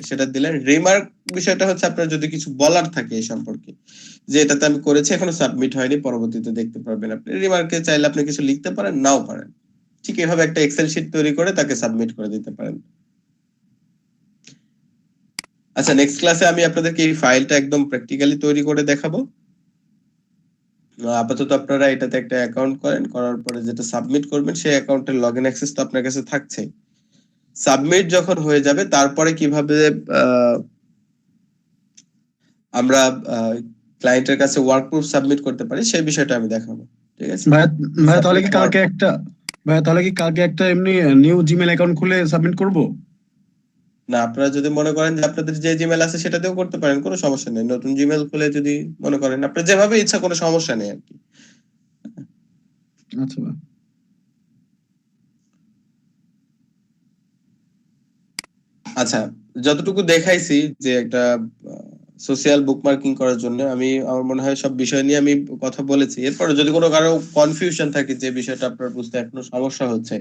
সেটা দিলেন। রিমার্ক বিষয়টা হচ্ছে আপনার যদি কিছু বলার থাকে এই সম্পর্কে, যে এটাতে আমি করেছি এখনো সাবমিট হয়নি, পরবর্তীতে দেখতে পারবেন আপনি। রিমার্কে চাইলে আপনি কিছু লিখতে পারেন, নাও পারেন। ঠিক এভাবে একটা এক্সেল শিট তৈরি করে তাকে সাবমিট করে দিতে পারেন। আচ্ছা, নেক্সট ক্লাসে আমি আপনাদেরকে এই ফাইলটা একদম প্র্যাকটিক্যালি তৈরি করে দেখাবো। আপাতত আপনারা এটাতে একটা অ্যাকাউন্ট করেন, করার পরে যেটা সাবমিট করবেন সেই অ্যাকাউন্টের লগইন অ্যাক্সেস তো আপনার কাছে থাকছে। সাবমিট যখন হয়ে যাবে তারপরে কিভাবে আমরা ক্লায়েন্টের কাছে ওয়ার্ক প্রুফ সাবমিট করতে পারি সেই বিষয়টা আমি দেখাবো। ঠিক আছে ভাইয়া, তাহলে কি কালকে একটা এমনি নিউ জিমেল অ্যাকাউন্ট খুলে সাবমিট করব? না, আপনারা যদি মনে করেন যে আপনাদের যে জিমেল আছে সেটাতেও করতে পারেন, কোনো সমস্যা নেই। নতুন জিমেল খুলে যদি মনে করেন, আপনার যেভাবে ইচ্ছা, কোনো সমস্যা নেই আর কি। আচ্ছা ভাই। আচ্ছা, যতটুকু দেখাইছি যে একটা সোশ্যাল বুকমার্কিং করার জন্য, আমার মনে হয় সব বিষয় নিয়ে আমি কথা বলেছি। এরপরে যদি কোনো কারো কনফিউশন থাকে যে বিষয়টা আপনার বুঝতে এখনো সমস্যা হচ্ছে,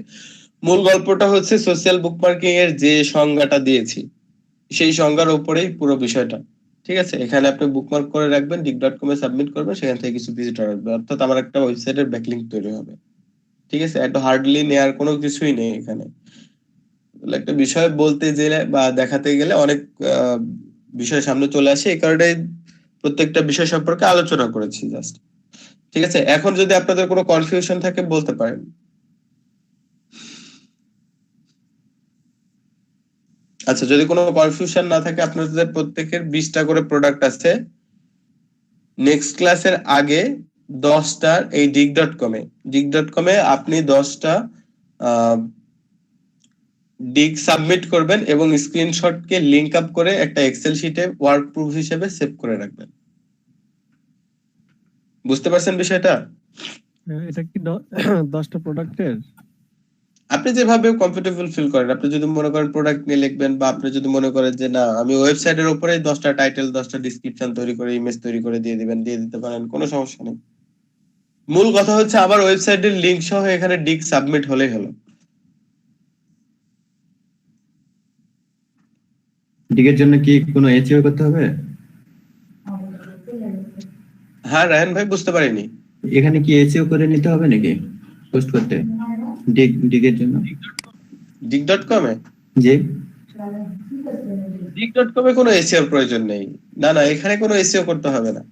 মূল গল্পটা হচ্ছে সোশ্যাল বুকমার্কিং এর যে সংজ্ঞাটা দিয়েছি সেই সংজ্ঞার উপরেই পুরো বিষয়টা। ঠিক আছে, এখানে আপনি বুকমার্ক করে রাখবেন, dig.com এ সাবমিট করবেন, সেখান থেকে কিছু ভিজিটর আসবে, অর্থাৎ আমার একটা ওয়েবসাইটের ব্যাকলিংক তৈরি হবে। ঠিক আছে, একটু হার্ডলি নেয়ার কোনো কিছুই নেই এখানে। একটা বিষয় বলতে গেলে বা দেখাতে গেলে অনেক বিষয় সামনে চলে আসে, এই কারণে প্রত্যেকটা বিষয় সম্পর্কে আলোচনা করেছি জাস্ট। ঠিক আছে, এখন যদি আপনাদের কোনো কনফিউশন থাকে বলতে পারেন। আচ্ছা, যদি কোনো কনফিউশন না থাকে, আপনাদের প্রত্যেকের 20টা করে প্রোডাক্ট আছে। নেক্সট ক্লাসের আগে 10টা এই dig.com এ আপনি 10টা ডিগ সাবমিট করবেন এবং স্ক্রিনশটকে লিংক আপ করে একটা এক্সেল শিটে ওয়ার্ক প্রুফ হিসেবে সেভ করে রাখবেন। বুঝতে পারছেন বিষয়টা? এটা কি 10টা প্রোডাক্টের? আপনি যেভাবে কমফোর্টেবল ফিল করেন, আপনি যদি মনে করেন প্রোডাক্ট নিয়ে লিখবেন, বা আপনি যদি মনে করেন যে না আমি ওয়েবসাইটের উপরে 10টা টাইটেল 10টা ডেসক্রিপশন তৈরি করে ইমেজ তৈরি করে দিয়ে দিতে পারেন, কোনো সমস্যা নেই। মূল কথা হচ্ছে আমার ওয়েবসাইটের লিংক সহ এখানে ডিগ সাবমিট হলেই হলো। ডিগের জন্য কি কোনো এসইও করতে হবে? হ্যাঁ রায়হান ভাই, বুঝতে পারিনি। এখানে কি এসইও করে নিতে হবে নাকি পোস্ট করতে ডিগের জন্য? dig.com এ? জি, dig.com এ কোনো এসইও প্রয়োজন নেই। না, এখানে কোনো এসইও করতে হবে না।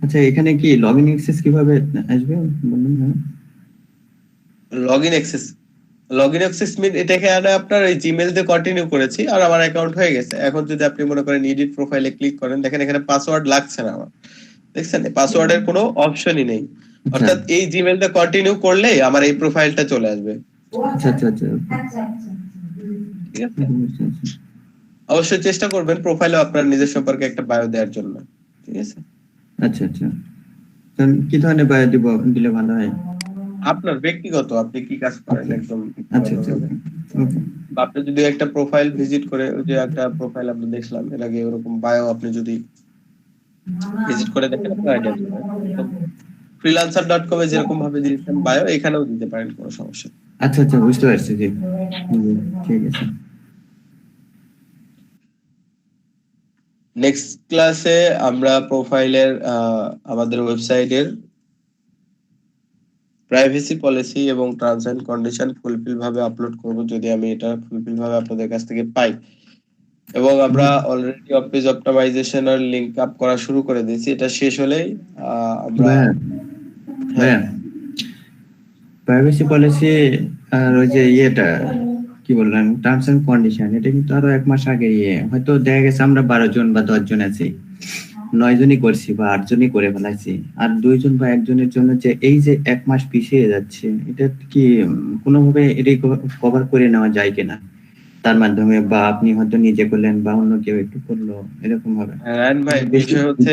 আচ্ছা, এখানে কি লগইন অ্যাক্সেস কিভাবে আসবে বলুন না? লগইন অ্যাক্সেস মিন এটাকে আপনার এই জিমেইল দিয়ে কন্টিনিউ করেছি আর আমার অ্যাকাউন্ট হয়ে গেছে। এখন যদি আপনি মনে করেন এডিট প্রোফাইলে ক্লিক করেন, দেখেন এখানে পাসওয়ার্ড লাগছে না আমার। দেখছেন, পাসওয়ার্ডের কোনো অপশনই নেই, অর্থাৎ এই জিমেইলটা কন্টিনিউ করলেই আমার এই প্রোফাইলটা চলে আসবে। আচ্ছা আচ্ছা আচ্ছা, ঠিক আছে, অবশ্যই চেষ্টা করবেন প্রোফাইলে আপনার নিজের সম্পর্কে একটা বায়ো দেওয়ার জন্য। ঠিক আছে, আচ্ছা আচ্ছা, কি ধরনের বায়ো দিলে ভালো হয়? আপনার ব্যক্তিগত, আপনি কি কাজ করেন একদম। আচ্ছা আচ্ছা, আপনি যদি একটা প্রোফাইল ভিজিট করে, ওই যে একটা প্রোফাইল আপনি দেখলাম এর আগে, ওরকম বায়ো আপনি যদি ভিজিট করে দেখেন, আপনার আইডিয়া freelancer.com এ যেরকম ভাবে দিয়েছেন বায়ো, এখানেও দিতে পারেন, কোনো সমস্যা। আচ্ছা আচ্ছা, বুঝতে পারছি। জি, ঠিক আছে। নেক্সট ক্লাসে আমরা প্রোফাইলের আমাদের ওয়েবসাইটের প্রাইভেসি পলিসি এবং টার্মস এন্ড কন্ডিশন ফুলফিল ভাবে আপলোড করব, যদি আমি এটা ফুলফিল ভাবে আপনাদের কাছ থেকে পাই। এবং আমরা অলরেডি অফ পেজ অপটিমাইজেশন আর লিংক আপ করা শুরু করে দিয়েছি। এটা শেষ হলেই আমরা প্রাইভেসি পলিসি আর ওই যে ইয়েটা কি বললাম টার্মস এন্ড কন্ডিশন, এটা কিন্তু আরো 1 মাস আগে হয়তো দেখা গেছে আমরা 12 জন বা 10 জন আছি, 9 জনই করছি বা 8 জনই করে ফেলাইছি, আর 2 জন বা 1 জনের জন্য যে এই যে 1 মাস পিছিয়ে যাচ্ছে, এটা কি কোনোভাবে এটাই কভার করে নেওয়া যায় কিনা তার মাধ্যমে, বা আপনি হয়তো নিজে করলেন বা অন্য কেউ একটু করলো, এরকম ভাবে? হ্যাঁ ভাই, বিষয় হচ্ছে